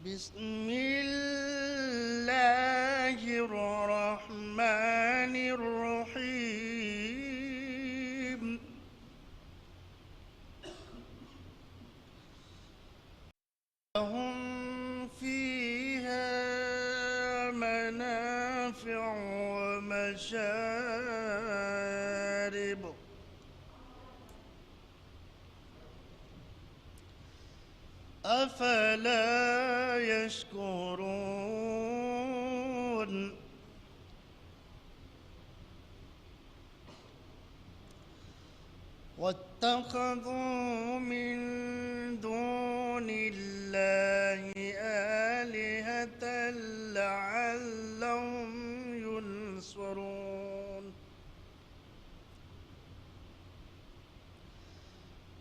بسم الله الرحمن الرحيم لهم فيها منافع ومشارب أفلا يشكرون واتخذوا من دون الله آلهة لعلهم ينصرون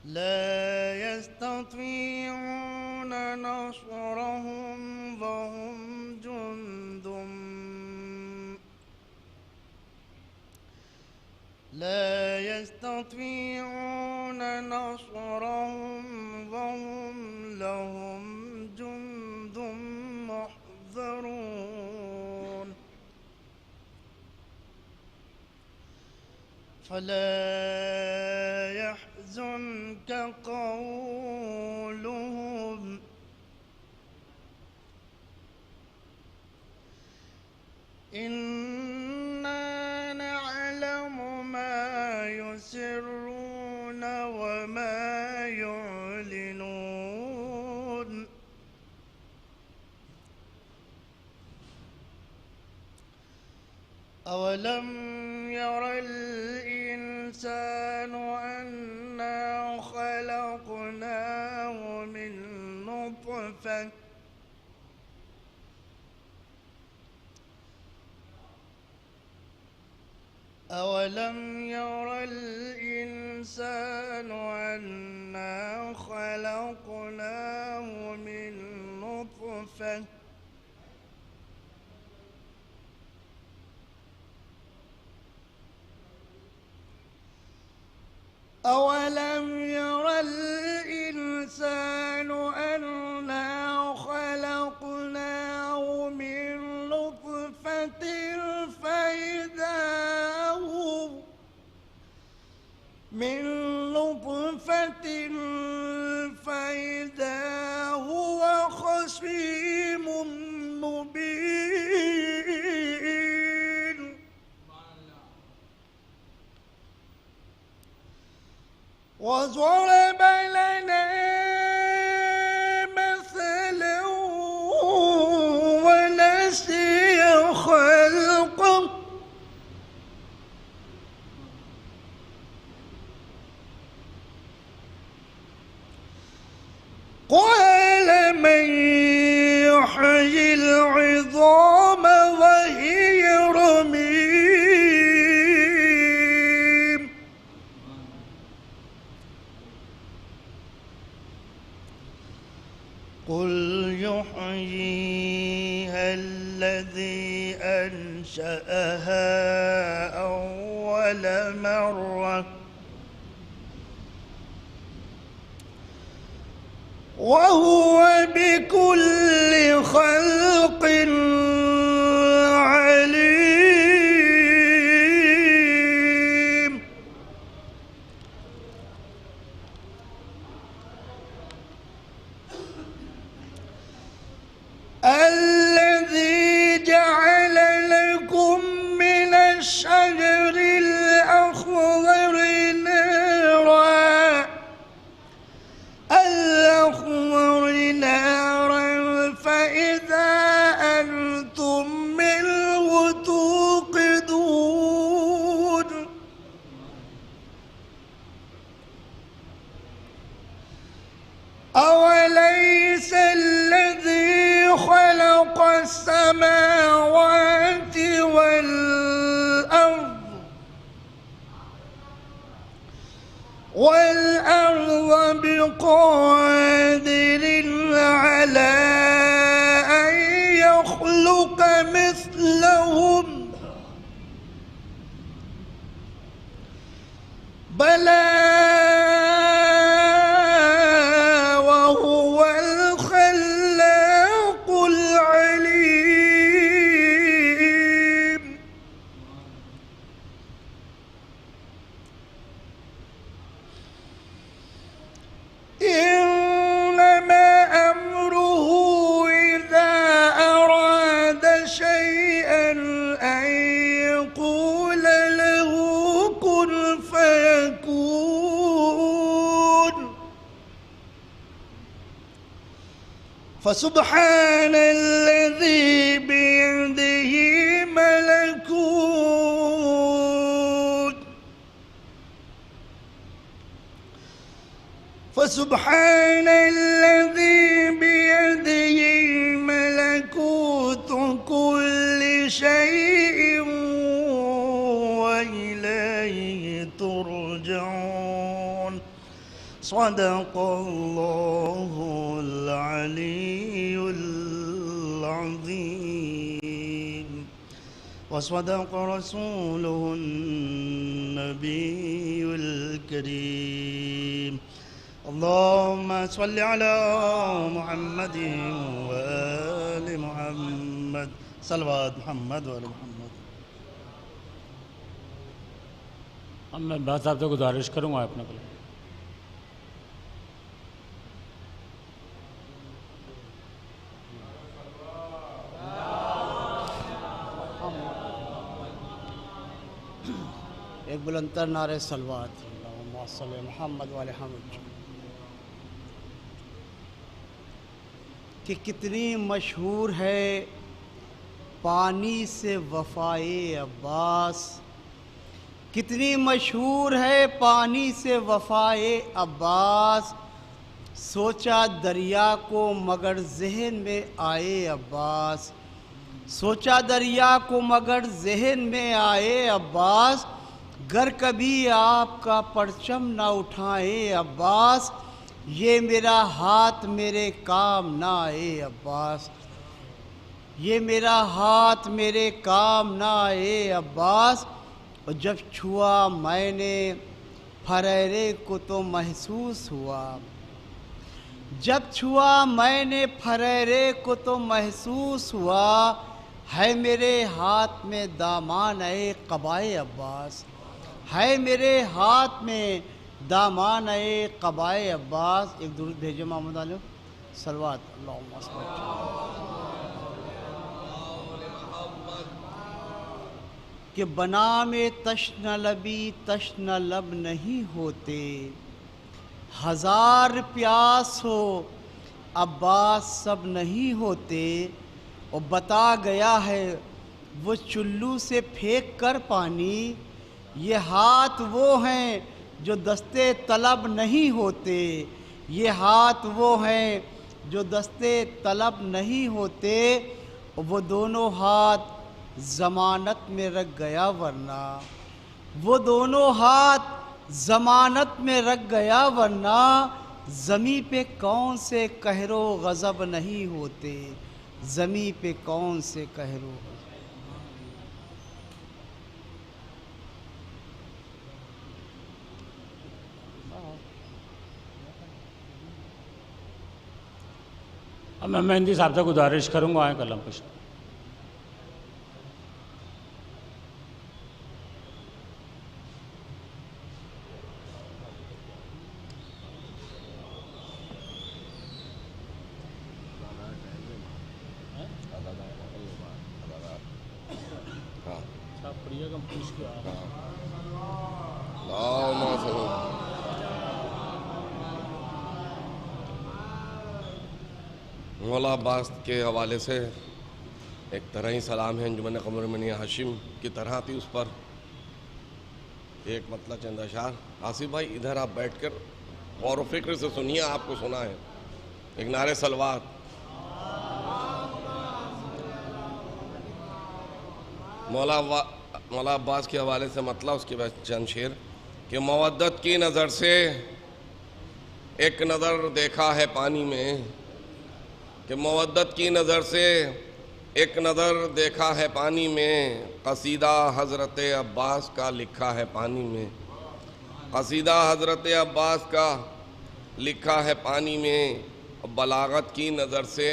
لا يستطيعون نصرهم وهم جند لا يستطيعون نصرهم وهم لهم جند محضرون فلا يحزنك قولهم إنا نعلم ما يسرون وما يعلنون أولم ير الإنسان أنا خلقناه من نطفة أولم ير الإنسان أنا خلقناه من نطفة أولم ير الإنسان أنا خلقناه من نطفة فإذا هو خصيم مبين وضرب لنا مثلا ونسي خلقه قال من يحيي العظام وهي رميم قل يحييها الذي أنشأها أول مرة وهو بكل خلق عليم الذي جعل لكم من الشجر الأخضر نارا فإذا أنتم منه توقدون أوليس الذي خلق السماوات والأرض بقادر على أن يخلق مثلهم بلى وهو الخلاق فسبحان الذي بيده ملكوت فسبحان الذي بيده ملكوت كل شيء وإليه ترجعون صدق الله العلي العظيم وصدق رسوله النبي الكريم اللهم صل على محمد وآل محمد صلوات محمد وآل محمد. اب میں بات صاحب سے گزارش کروں گا اپنے کو. ایک بلندتر نعرہ صلوات اللہم صلی محمد وعلی محمد. کہ کتنی مشہور ہے پانی سے وفائے عباس، کتنی مشہور ہے پانی سے وفائے عباس. سوچا دریا کو مگر ذہن میں آئے عباس، سوچا دریا کو مگر ذہن میں آئے عباس. گر کبھی آپ کا پرچم نہ اٹھائے عباس، یہ میرا ہاتھ میرے کام نہ آئے عباس، یہ میرا ہاتھ میرے کام نہ آئے عباس. اور جب چھوا میں نے پھریرے کو تو محسوس ہوا، جب چھوا میں نے پھریرے کو تو محسوس ہوا. ہے میرے ہاتھ میں دامان اے قبائے عباس، ہے میرے ہاتھ میں دامان اے قبائے عباس. ایک درود بھیجو محمد علیہ صلوات اللہم صل. کہ بنا میں تشن لبی تشن لب نہیں ہوتے، ہزار پیاس ہو عباس سب نہیں ہوتے. اور بتا گیا ہے وہ چلو سے پھینک کر پانی، یہ ہاتھ وہ ہیں جو دستے طلب نہیں ہوتے، یہ ہاتھ وہ ہیں جو دستے طلب نہیں ہوتے. اور وہ دونوں ہاتھ ضمانت میں رکھ گیا ورنہ، وہ دونوں ہاتھ ضمانت میں رکھ گیا ورنہ. زمیں پہ کون سے قہر و غضب نہیں ہوتے، زمیں پہ کون سے قہر و غضب. اب میں مہندی صاحب سے گزارش کروں گا آئیں قلم کش. مولا عباس کے حوالے سے ایک طرح ہی سلام ہے انجمن قمر منی ہاشم کی طرح تھی اس پر ایک مطلب چند اشعار. آصف بھائی ادھر آپ بیٹھ کر غور و فکر سے سنیے، آپ کو سنا ہے ایک نعرہ صلوات. مولا عباس کے حوالے سے مطلب اس کے بعد چند شعر کہ مودت کی نظر سے ایک نظر دیکھا ہے پانی میں، کہ مودت کی نظر سے ایک نظر دیکھا ہے پانی میں. قصیدہ حضرت عباس کا لکھا ہے پانی میں، قصیدہ حضرت عباس کا لکھا ہے پانی میں. بلاغت کی نظر سے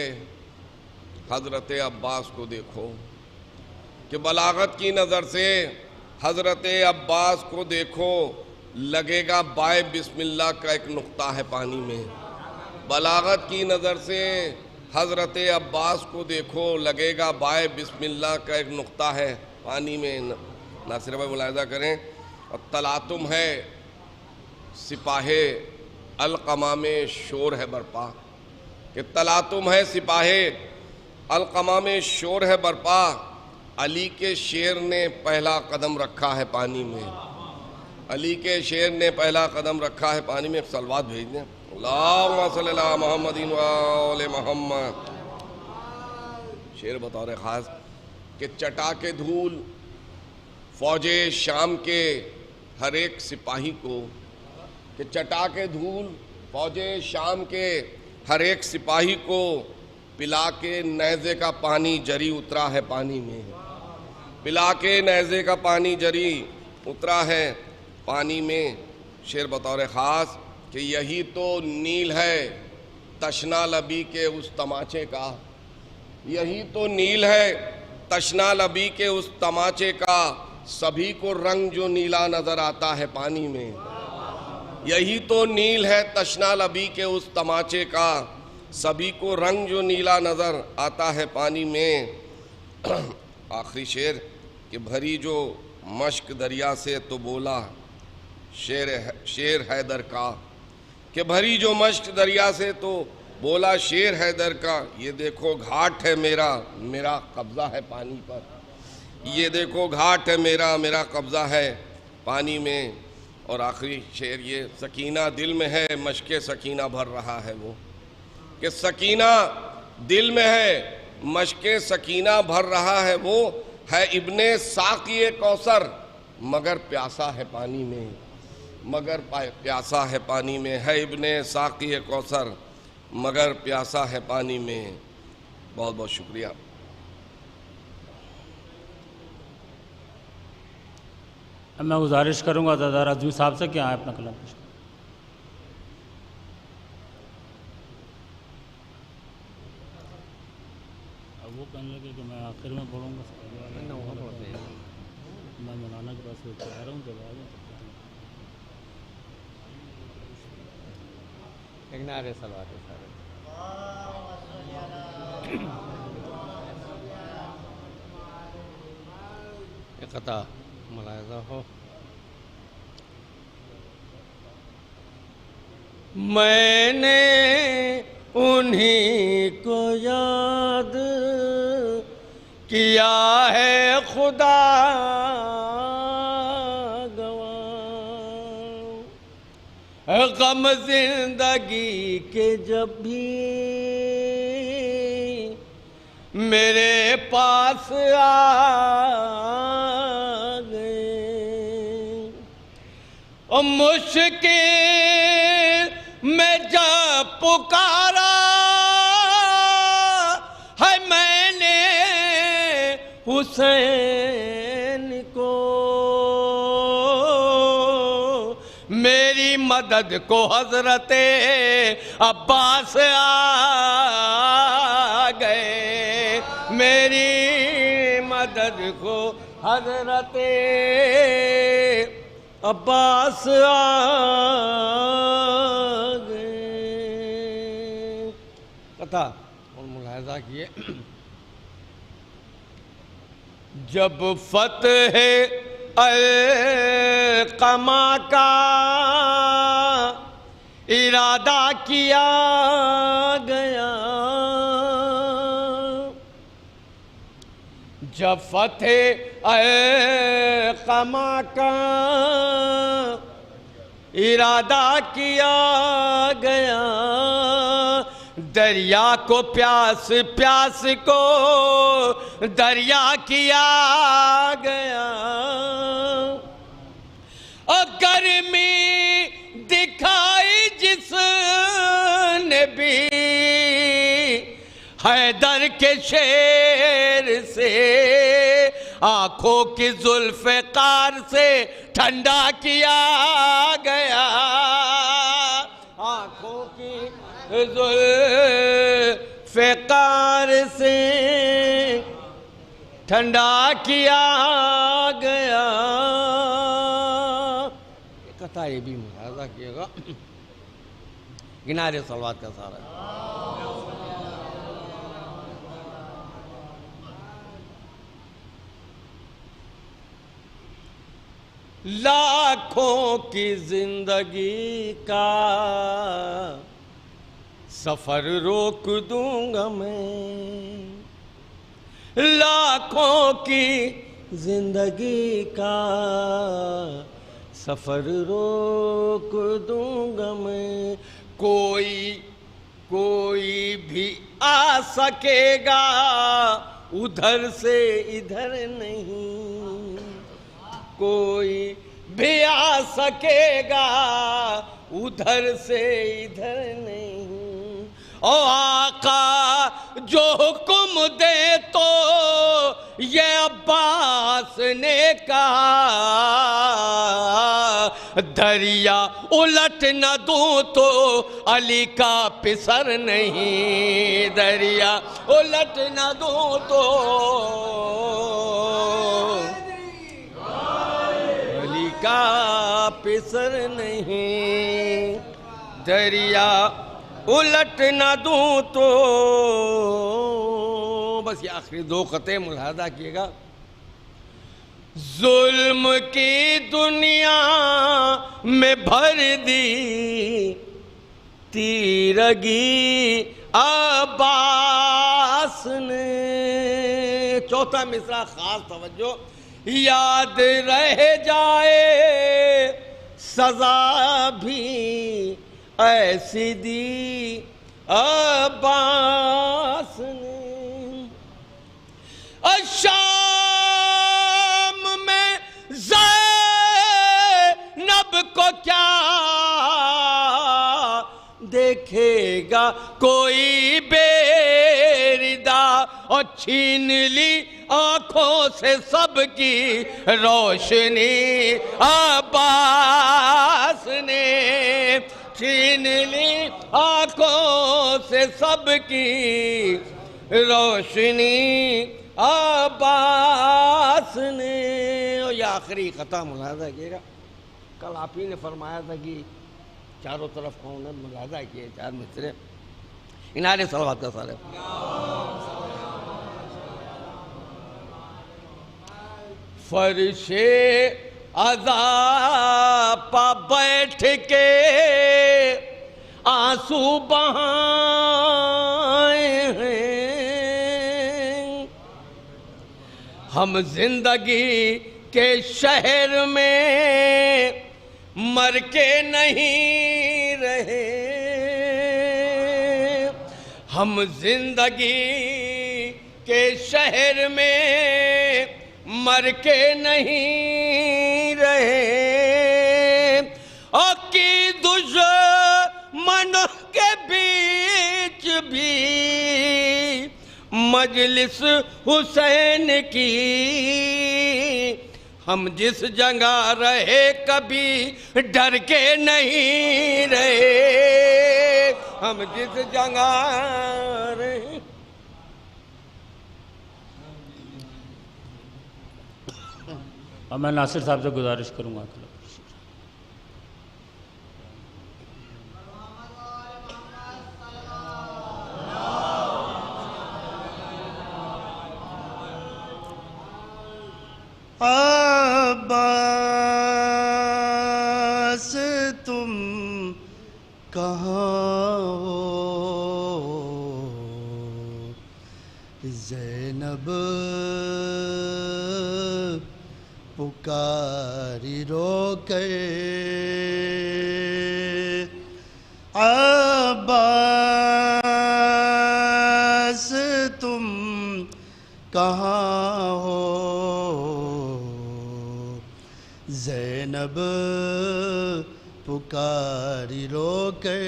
حضرت عباس کو دیکھو، کہ بلاغت کی نظر سے حضرت عباس کو دیکھو، لگے گا بائے بسم اللہ کا ایک نقطہ ہے پانی میں. بلاغت کی نظر سے حضرت عباس کو دیکھو، لگے گا بائے بسم اللہ کا ایک نقطہ ہے پانی میں. ناصر بھائی ملاحظہ کریں. اور تلاتم ہے سپاہ القمہ میں شور ہے برپا، کہ تلاتم ہے سپاہے القمہ میں شور ہے برپا، علی کے شیر نے پہلا قدم رکھا ہے پانی میں، علی کے شیر نے پہلا قدم رکھا ہے پانی میں. ایک صلوات بھیج دیں. اللہم صلی اللہ محمد و آل محمد. شیر بطور خاص کہ چٹا کے دھول فوج شام کے ہر ایک سپاہی کو، کہ چٹا کے دھول فوج شام کے ہر ایک سپاہی کو، پلا کے نیزے کا پانی جری اترا ہے پانی میں، پلا کے نیزے کا پانی جری اترا ہے پانی میں. شیر بطور خاص کہ یہی تو نیل ہے تشنا لبی کے اس تماچے کا، یہی تو نیل ہے تشنا لبی کے اس تماچے کا، سبھی کو رنگ جو نیلا نظر آتا ہے پانی میں. یہی تو نیل ہے تشنا لبی کے اس تماچے کا، سبھی کو رنگ جو نیلا نظر آتا ہے پانی میں. آخری شعر کہ بھری جو مشک دریا سے تو بولا شیر حیدر کا، کہ بھری جو مشک دریا سے تو بولا شیر حیدر کا، یہ دیکھو گھاٹ ہے میرا قبضہ ہے پانی پر، یہ دیکھو گھاٹ ہے میرا قبضہ ہے پانی میں. اور آخری شعر یہ سکینہ دل میں ہے مشک سکینہ بھر رہا ہے وہ، کہ سکینہ دل میں ہے مشک سکینہ بھر رہا ہے وہ، ہے ابن ساقی کوثر مگر پیاسا ہے پانی میں، مگر پیاسا ہے پانی میں، ہے ابن ساقی کوثر مگر پیاسا ہے پانی میں. بہت بہت شکریہ. اب میں گزارش کروں گا دادار اعظمی صاحب سے کہ آئیں اپنا کلام پیش کریں. اب وہ کہنے لگے کہ میں آخر میں پڑھوں گا، میں مولانا کے پاس چاہ رہا ہوں کہ ایک نعرے صلوات ہے سارے. ایک قطع ملاحظہ ہو. میں نے انہی کو یاد کیا ہے خدا گواہ، غم زندگی کے جب بھی میرے پاس آ گئے، مشکل میں جب پکارا ہے میں نے حسین کو، میری مدد کو حضرت عباس آ گئے، میری مدد کو حضرت عباس آ گئے. قطع اور ملاحظہ کیے. جب فتح القمہ کا ارادہ کیا گیا، جب فتح القمہ کا ارادہ کیا گیا، دریا کو پیاس کو دریا کیا گیا، اور گرمی دکھائی جس نے بھی حیدر کے شیر سے، آنکھوں کی ذوالفقار سے ٹھنڈا کیا گیا، آنکھوں کی ذوالفقار سے ٹھنڈا کیا گیا. قطع یہ بھی ملاحظہ کیے گا. گنارے صلوات کا سارا لاکھوں کی زندگی کا سفر روک دوں گا میں، لاکھوں کی زندگی کا سفر روک دوں گا میں، کوئی بھی آ سکے گا ادھر سے ادھر نہیں، کوئی بھی آ سکے گا ادھر سے ادھر نہیں، او آقا جو حکم دے تو یہ عباس نے کہا، دریا الٹ نہ دوں تو علی کا پسر نہیں، دریا الٹ نہ دوں تو علی کا پسر نہیں، دریا الٹ نہ دوں تو۔ بس یہ آخری دو قطعے ملاحظہ کیے گا۔ ظلم کی دنیا میں بھر دی تیرگی عباس نے، چوتھا مصرع خاص توجہ، یاد رہ جائے سزا بھی ایسی دی عباس نے، الشام میں زینب کو کیا دیکھے گا کوئی بے ردا، اور چھین لی آنکھوں سے سب کی روشنی عباس نے، چھین لی آنکھوں سے سب کی روشنی عباس نے۔ اور یہ آخری قطعہ ملاحظہ کیے گا، کل آپ ہی نے فرمایا تھا کہ چاروں طرف کون ہے، ملاحظہ کیے چار مصرے انہارے صلوات کا سارے۔ فرش عذاب پا بیٹھ کے آنسو بہائے ہیں، ہم زندگی کے شہر میں مر کے نہیں رہے، ہم زندگی کے شہر میں مر کے نہیں رہے، اور کی دشمنوں کے بیچ بھی مجلس حسین کی، ہم جس جگہ رہے کبھی ڈر کے نہیں رہے، ہم جس جگہ رہے۔ اور میں ناصر صاحب سے گزارش کروں گا کہ عباس تم کہاں ہو، زینب پکاری رو کر، عباس تم کہاں ہو، زینب پکاری رو کر،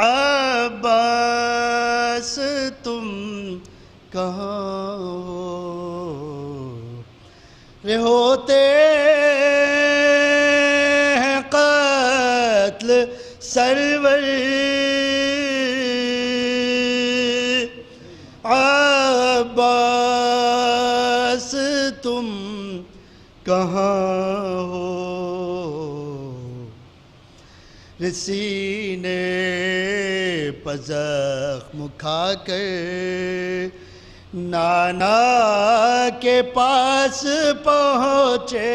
عباس تم کہاں ہو، ہوتے ہیں قتل سرور، عباس تم کہاں ہو، سینے پر زخم کھا کر نانا کے پاس پہنچے،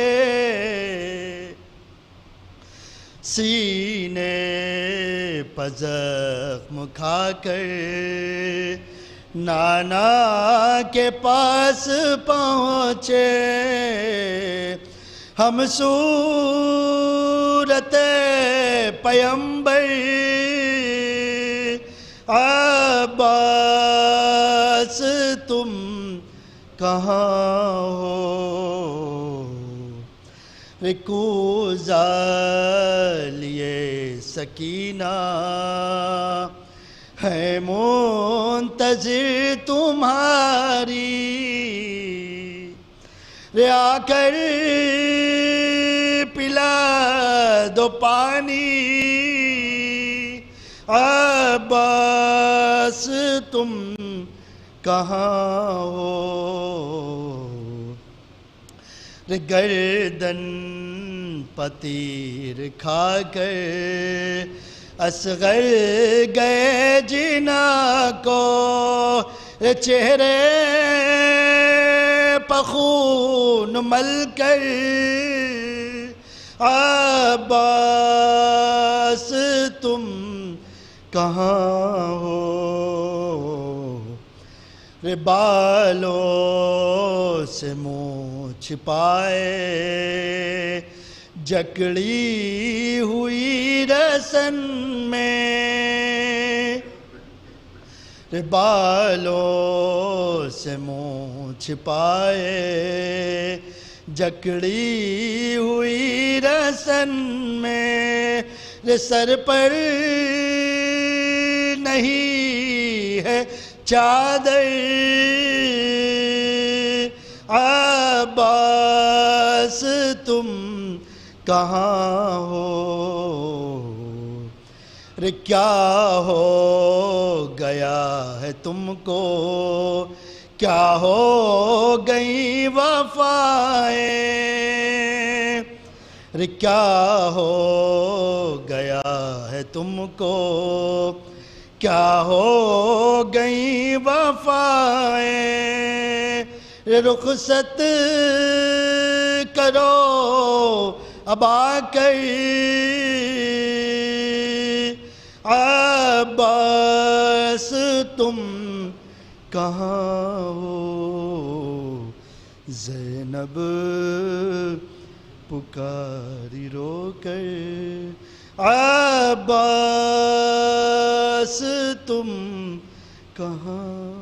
سینے پر زخم کھا کر نانا کے پاس پہنچے ہم صورت پیمبر عباس تم کہاں ہو رکوزہ لیے سکینہ ہے منتظر تمہاری ریا کر پلا دو پانی عباس تم کہاں ہو گردن پتیر کھا کر اصغر گئے جنا کو چہرے پخون مل کر عباس تم کہاں ہو بالوں سے منہ چھپائے جکڑی ہوئی رسن میں بالوں سے منہ چھپائے جکڑی ہوئی رسن میں سر پر نہیں ہے چادر عباس تم کہاں ہو کیا ہو گیا ہے تم کو کیا ہو گئی وفائیں کیا ہو گیا ہے تم کو کیا ہو گئی وفائیں رخصت کرو اب آ کر عباس تم کہاں ہو زینب پکاری رو کر عباس تم کہاں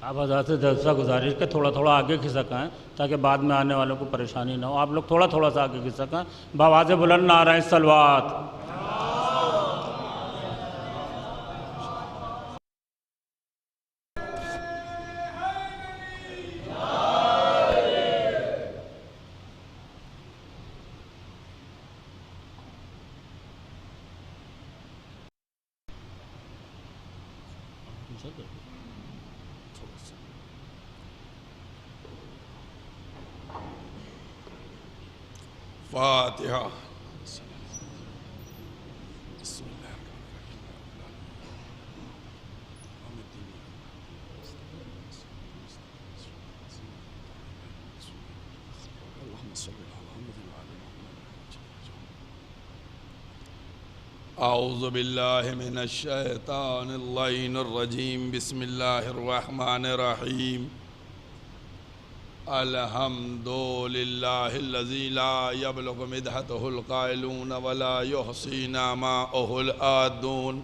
آپ حضرات سے جلسہ گزارش کے تھوڑا تھوڑا آگے کھسک آئیں تاکہ بعد میں آنے والوں کو پریشانی نہ ہو آپ لوگ تھوڑا تھوڑا سا آگے کھسک آئیں بآواز بلند نعرہ صلوات فاتحہ اعوذ باللہ من الشیطان اللعین الرجیم بسم اللہ الرحمن الرحیم الحمد للہ الذی لا یبلغ مدحتہ القائلون ولا یحصی نعماءہ العادون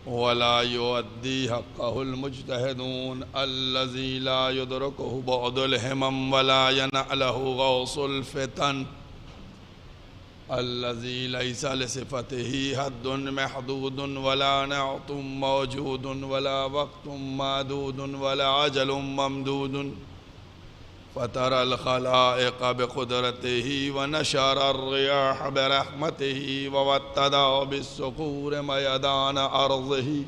ولا یؤدی حقہ المجتہدون الذی لا یدرکہ بعد الہمم ولا ینعلہ غوص الفتن الذي ليس لصفته حد محدود ولا نعت موجود ولا وقت معدود ولا عجل ممدود فترى الخلائق بقدرته ونشر الرياح برحمته ووتد بالصخور ميدان أرضه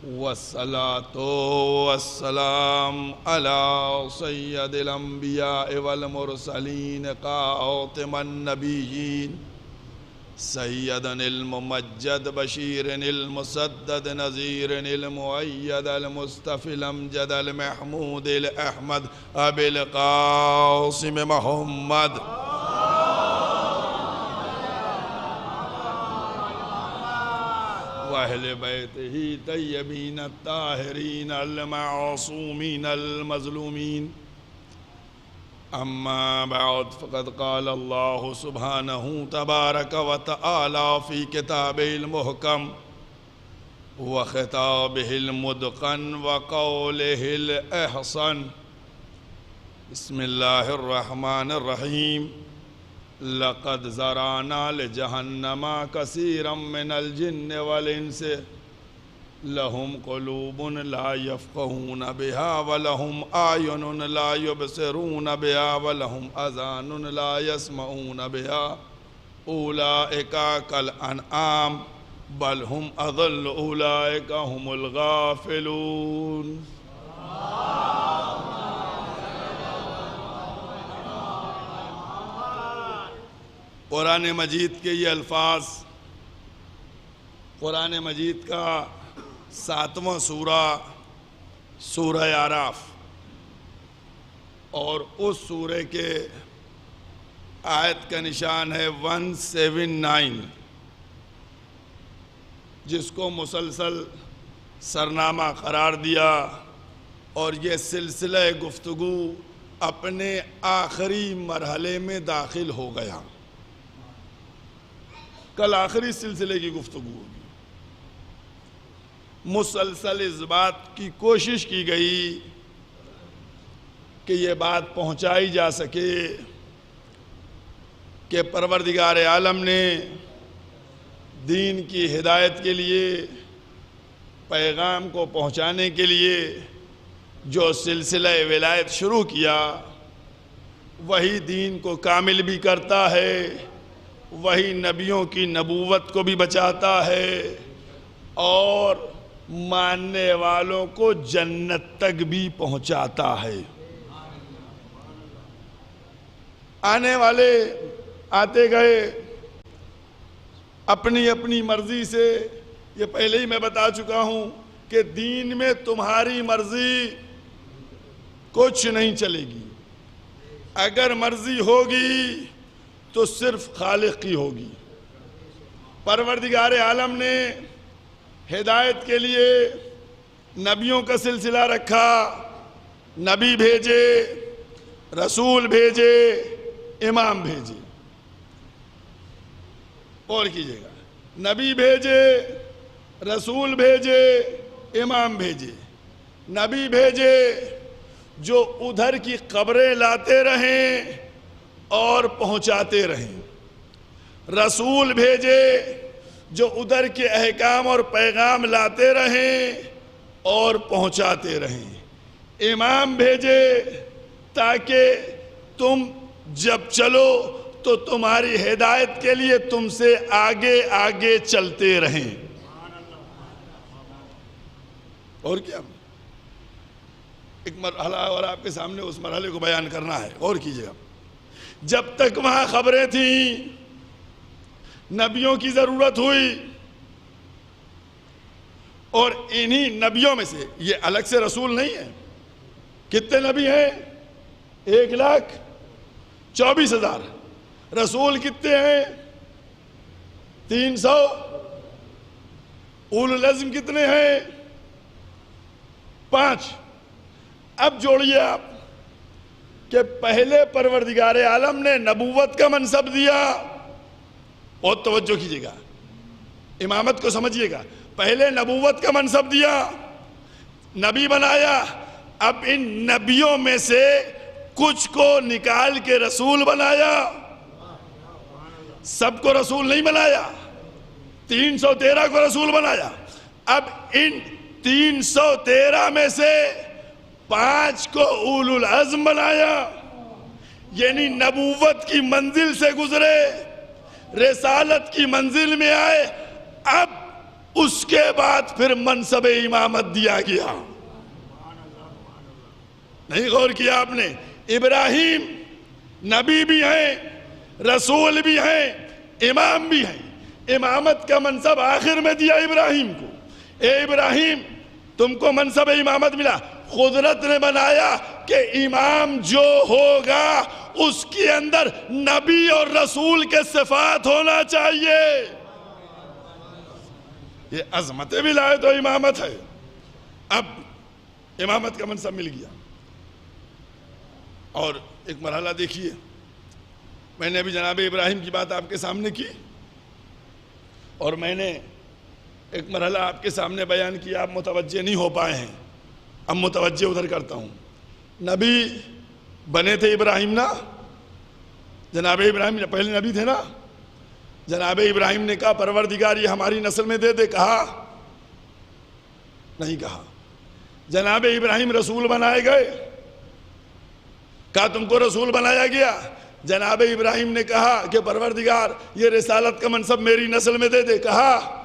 والصلاة والسلام على سيد الأنبياء والمرسلين خاتم النبيين سيدا الممجد بشير المسدد نذير المؤيد المصطفى الأمجد المحمود الأحمد أبي القاسم محمد وأهل بيته طيبين الطاهرين المعصومين المظلومين. أما بعد فقد قال الله سبحانه تبارك وتعالى في كتابه المحكم وخطابه المتقن وقوله الأحسن. بسم الله الرحمن الرحيم. لقد زرعنا لجهنم كثيرا من الجن والإنس لهم قلوب لا يفقهون بها ولهم أعين لا يبصرون بها ولهم آذان لا يسمعون بها أولئك كالأنعام بل هم أضل أولئك هم الغافلون. قرآن مجید کے یہ الفاظ قرآن مجید کا 7واں سورہ سورہ اعراف اور اس سورہ کے آیت کا نشان ہے 179 جس کو مسلسل سرنامہ قرار دیا اور یہ سلسلہ گفتگو اپنے آخری مرحلے میں داخل ہو گیا. کل آخری سلسلے کی گفتگو ہوگی. مسلسل اس بات کی کوشش کی گئی کہ یہ بات پہنچائی جا سکے کہ پروردگار عالم نے دین کی ہدایت کے لیے پیغام کو پہنچانے کے لیے جو سلسلہ ولایت شروع کیا وہی دین کو کامل بھی کرتا ہے، وہی نبیوں کی نبوت کو بھی بچاتا ہے اور ماننے والوں کو جنت تک بھی پہنچاتا ہے. آنے والے آتے گئے اپنی اپنی مرضی سے. یہ پہلے ہی میں بتا چکا ہوں کہ دین میں تمہاری مرضی کچھ نہیں چلے گی. اگر مرضی ہوگی تو صرف خالق کی ہوگی. پروردگار عالم نے ہدایت کے لیے نبیوں کا سلسلہ رکھا. نبی بھیجے، رسول بھیجے، امام بھیجے. اور کیجئے گا، نبی بھیجے، رسول بھیجے، امام بھیجے. نبی بھیجے جو ادھر کی خبریں لاتے رہیں اور پہنچاتے رہیں. رسول بھیجے جو ادھر کے احکام اور پیغام لاتے رہیں اور پہنچاتے رہیں. امام بھیجے تاکہ تم جب چلو تو تمہاری ہدایت کے لیے تم سے آگے آگے چلتے رہیں. اور کیا ایک مرحلہ اور آپ کے سامنے اس مرحلے کو بیان کرنا ہے. اور کیجئے گا، جب تک وہاں خبریں تھیں نبیوں کی ضرورت ہوئی اور انہی نبیوں میں سے یہ الگ سے رسول نہیں ہے. کتنے نبی ہیں؟ 1,24,000. رسول کتنے ہیں؟ 300. اولو العزم کتنے ہیں؟ 5. اب جوڑیے آپ کہ پہلے پروردگار عالم نے نبوت کا منصب دیا. بہت توجہ کیجئے گا، امامت کو سمجھیے گا. پہلے نبوت کا منصب دیا، نبی بنایا. اب ان نبیوں میں سے کچھ کو نکال کے رسول بنایا. سب کو رسول نہیں بنایا، 313 کو رسول بنایا. اب ان 313 میں سے 5 کو اولو العزم بنایا. یعنی نبوت کی منزل سے گزرے، رسالت کی منزل میں آئے. اب اس کے بعد پھر منصب امامت دیا گیا. نہیں غور کیا آپ نے؟ ابراہیم نبی بھی ہیں، رسول بھی ہیں، امام بھی ہیں. امامت کا منصب آخر میں دیا ابراہیم کو. اے ابراہیم تم کو منصب امامت ملا. قدرت نے بنایا کہ امام جو ہوگا اس کے اندر نبی اور رسول کے صفات ہونا چاہیے. یہ عظمت ولایت و امامت ہے. اب امامت کا منصب مل گیا. اور ایک مرحلہ دیکھیے, میں نے ابھی جناب ابراہیم کی بات آپ کے سامنے کی, اور میں نے ایک مرحلہ آپ کے سامنے بیان کیا, آپ متوجہ نہیں ہو پائے ہیں. اب متوجہ ادھر کرتا ہوں. نبی بنے تھے ابراہیم نا, جناب ابراہیم پہلے نبی تھے نا. جناب ابراہیم نے کہا پروردگار یہ ہماری نسل میں دے دے, کہا نہیں کہا. جناب ابراہیم رسول بنائے گئے, کہا تم کو رسول بنایا گیا. جناب ابراہیم نے کہا کہ پروردگار یہ رسالت کا منصب میری نسل میں دے دے, کہا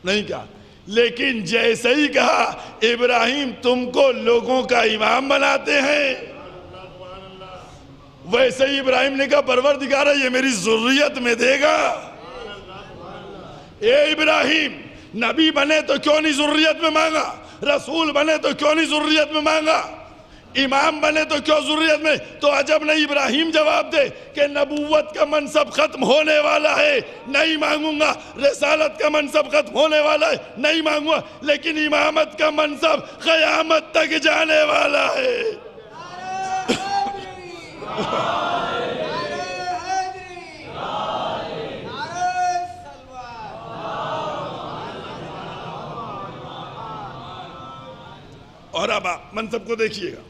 نہیں کہا. لیکن جیسے ہی کہا ابراہیم تم کو لوگوں کا امام بناتے ہیں, ویسے ہی ابراہیم نے کہا پروردگار یہ میری ذریت میں دے گا. اے ابراہیم نبی بنے تو کیوں نہیں ذریت میں مانگا, رسول بنے تو کیوں نہیں ذریت میں مانگا, امام بنے تو کیوں ذریت میں. تو عجب نہیں ابراہیم جواب دے کہ نبوت کا منصب ختم ہونے والا ہے, نہیں مانگوں گا. رسالت کا منصب ختم ہونے والا ہے, نہیں مانگوں گا. لیکن امامت کا منصب قیامت تک جانے والا ہے. اور اب آپ منصب کو دیکھیے گا,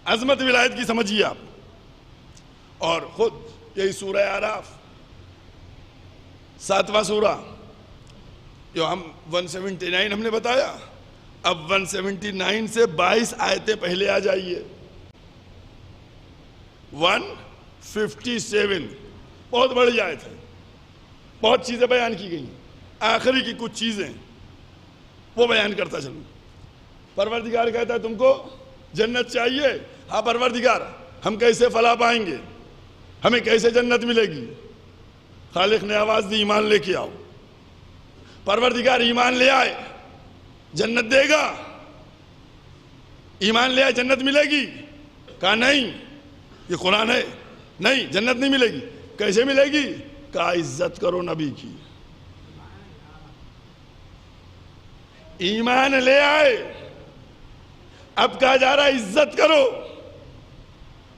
عظمت ولایت کی سمجھیے آپ. اور خود یہی سورہ اعراف 7واں سورہ جو ہم 179 ہم نے بتایا, اب 179 سے 22 آیتیں پہلے آ جائیے. 157 بہت بڑی آیت ہے, بہت چیزیں بیان کی گئی. آخری کی کچھ چیزیں وہ بیان کرتا چلوں. پروردگار کہتا ہے تم کو جنت چاہیے, ہاں پروردگار ہم کیسے فلاح پائیں گے, ہمیں کیسے جنت ملے گی. خالق نے آواز دی ایمان لے کے آؤ. پروردگار ایمان لے آئے, جنت دے گا. ایمان لے آئے جنت ملے گی, کہا نہیں یہ قرآن ہے, نہیں جنت نہیں ملے گی. کیسے ملے گی, کہا عزت کرو نبی کی. ایمان لے آئے, اب کہا جا رہا عزت کرو.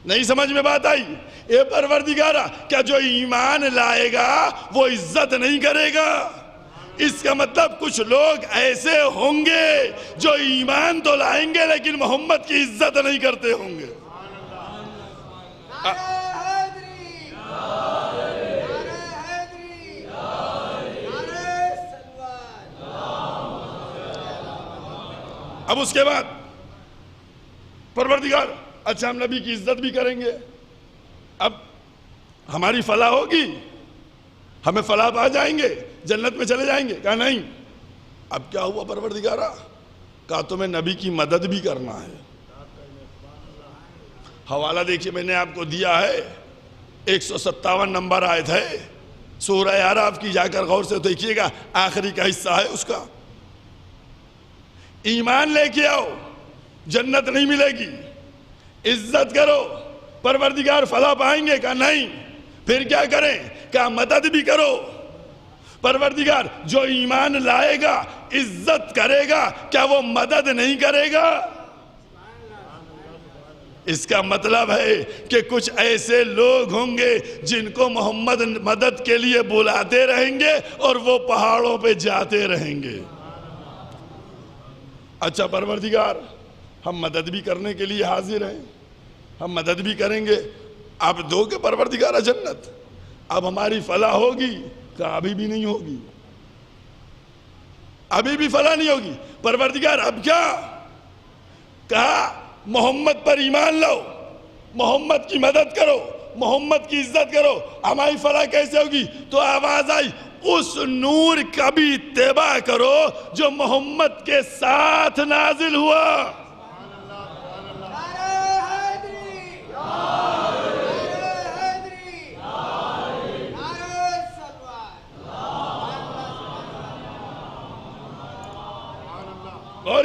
نہیں سمجھ میں بات آئی. اے پروردگارہ کیا جو ایمان لائے گا وہ عزت نہیں کرے گا؟ اس کا مطلب کچھ لوگ ایسے ہوں گے جو ایمان تو لائیں گے لیکن محمد کی عزت نہیں کرتے ہوں گے. اب اس کے بعد پروردگار اچھا ہم نبی کی عزت بھی کریں گے, اب ہماری فلاح ہوگی, ہمیں فلاح پا جائیں گے, جنت میں چلے جائیں گے. کہا نہیں. اب کیا ہوا پروردگارہ, کہا تمہیں نبی کی مدد بھی کرنا ہے. حوالہ دیکھیے میں نے آپ کو دیا ہے, 157 نمبر آیت ہے سورہ اعراف کی, جا کر غور سے دیکھیے گا, آخری کا حصہ ہے اس کا. ایمان لے کے آؤ, جنت نہیں ملے گی. عزت کرو, پروردگار فلاح پائیں گے. کہا نہیں. پھر کیا کریں, کہا مدد بھی کرو. پروردگار جو ایمان لائے گا عزت کرے گا, کیا وہ مدد نہیں کرے گا؟ اس کا مطلب ہے کہ کچھ ایسے لوگ ہوں گے جن کو محمد مدد کے لیے بلاتے رہیں گے اور وہ پہاڑوں پہ جاتے رہیں گے. اچھا پروردگار ہم مدد بھی کرنے کے لیے حاضر ہیں, ہم مدد بھی کریں گے. اب دو کہ پروردگار جنت, اب ہماری فلاح ہوگی. کہا ابھی بھی نہیں ہوگی, ابھی بھی فلاح نہیں ہوگی. پروردگار اب کیا؟ کہا محمد پر ایمان لاؤ, محمد کی مدد کرو, محمد کی عزت کرو. ہماری فلاح کیسے ہوگی؟ تو آواز آئی اس نور کا بھی اتباع کرو جو محمد کے ساتھ نازل ہوا.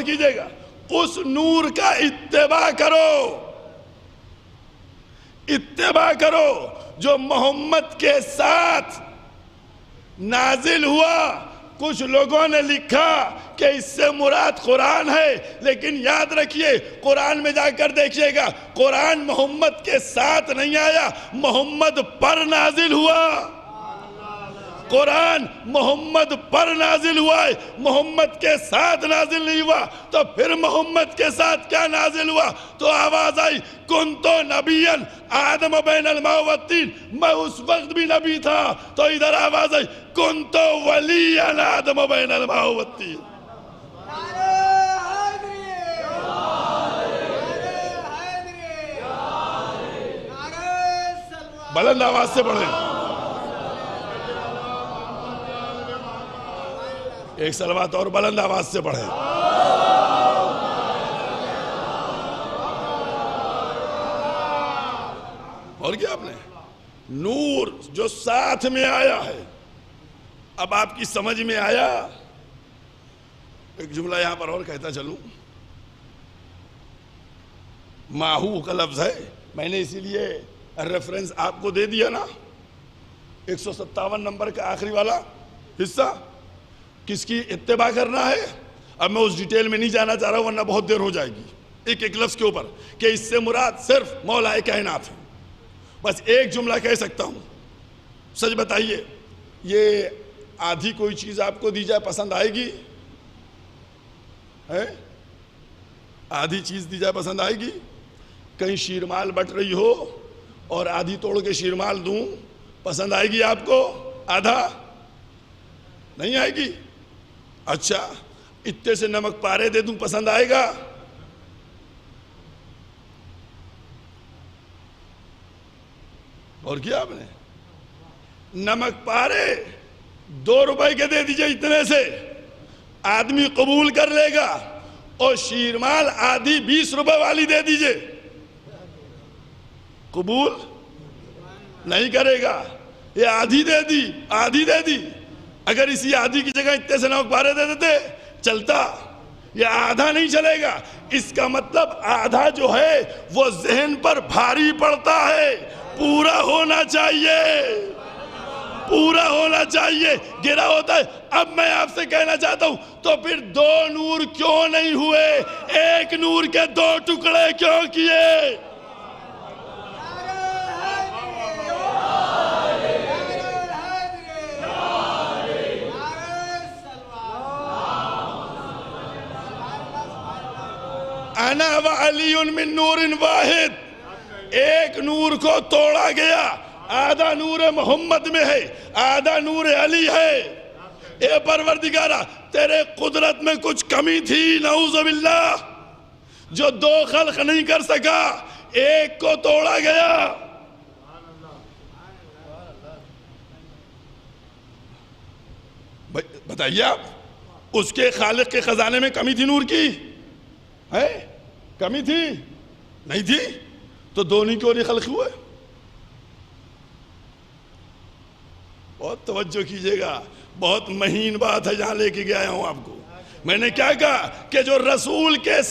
غور کیجئے گا، اس نور کا اتباع کرو، اتباع کرو جو محمد کے ساتھ نازل ہوا۔ کچھ لوگوں نے لکھا کہ اس سے مراد قرآن ہے، لیکن یاد رکھیے قرآن میں جا کر دیکھیے گا، قرآن محمد کے ساتھ نہیں آیا، محمد پر نازل ہوا۔ قرآن محمد پر نازل ہوا ہے، محمد کے ساتھ نازل نہیں ہوا۔ تو پھر محمد کے ساتھ کیا نازل ہوا؟ تو آواز آئی کنتو نبیا آدم بین الماء والطین، میں اس وقت بھی نبی تھا۔ تو ادھر آواز آئی کنتو ولیا آدم بین الماء والطین۔ بلند آواز سے پڑھیں، ایک صلوات اور بلند آواز سے پڑھیں۔ اور کیا آپ نے نور جو ساتھ میں آیا ہے، اب آپ کی سمجھ میں آیا؟ ایک جملہ یہاں پر اور کہتا چلوں، ماہو کا لفظ ہے، میں نے اسی لیے ریفرنس آپ کو دے دیا نا، 157 نمبر کا آخری والا حصہ، کس کی اتباع کرنا ہے۔ اب میں اس ڈیٹیل میں نہیں جانا چاہ رہا ہوں ورنہ بہت دیر ہو جائے گی، ایک ایک لفظ کے اوپر کہ اس سے مراد صرف مولا کائنات ہے۔ بس ایک جملہ کہہ سکتا ہوں، سچ بتائیے یہ آدھی کوئی چیز آپ کو دی جائے پسند آئے گی؟ آدھی چیز دی جائے پسند آئے گی؟ کہیں شیرمال بٹ رہی ہو اور آدھی توڑ کے شیرمال دوں، پسند آئے گی آپ کو؟ آدھا نہیں آئے گی؟ اچھا اتنے سے نمک پارے دے دوں، پسند آئے گا؟ اور کیا آپ نے نمک پارے 2 روپے کے دے دیجئے، اتنے سے آدمی قبول کر لے گا، اور شیرمال آدھی 20 روپے والی دے دیجئے، قبول نہیں کرے گا۔ یہ آدھی دے دی، آدھی دے دی، اگر اسی آدھی کی جگہ اتنے سے نمک پارے دے دیتے چلتا، یہ آدھا نہیں چلے گا۔ اس کا مطلب آدھا جو ہے وہ ذہن پر بھاری پڑتا ہے، پورا ہونا چاہیے، پورا ہونا چاہیے، گرا ہوتا ہے۔ اب میں آپ سے کہنا چاہتا ہوں تو پھر 2 نور کیوں نہیں ہوئے؟ ایک نور کے 2 ٹکڑے کیوں کیے؟ انا وعلی من نور واحد، ایک نور کو توڑا گیا، آدھا نور محمد میں ہے، آدھا نور علی ہے۔ اے پروردگارہ تیرے قدرت میں کچھ کمی تھی، نعوذ باللہ، جو 2 خلق نہیں کر سکا، ایک کو توڑا گیا۔ بتائیے آپ اس کے خالق کے خزانے میں کمی تھی نور کی؟ ہے کمی تھی؟ نہیں تھی، تو 2 نہیں کیوں نہیں خلق ہوئے؟ بہت توجہ کیجئے گا، بہت مہین بات ہے، جہاں لے کے گیا ہوں آپ کو۔ میں نے کیا کہا کہ جو رسول کے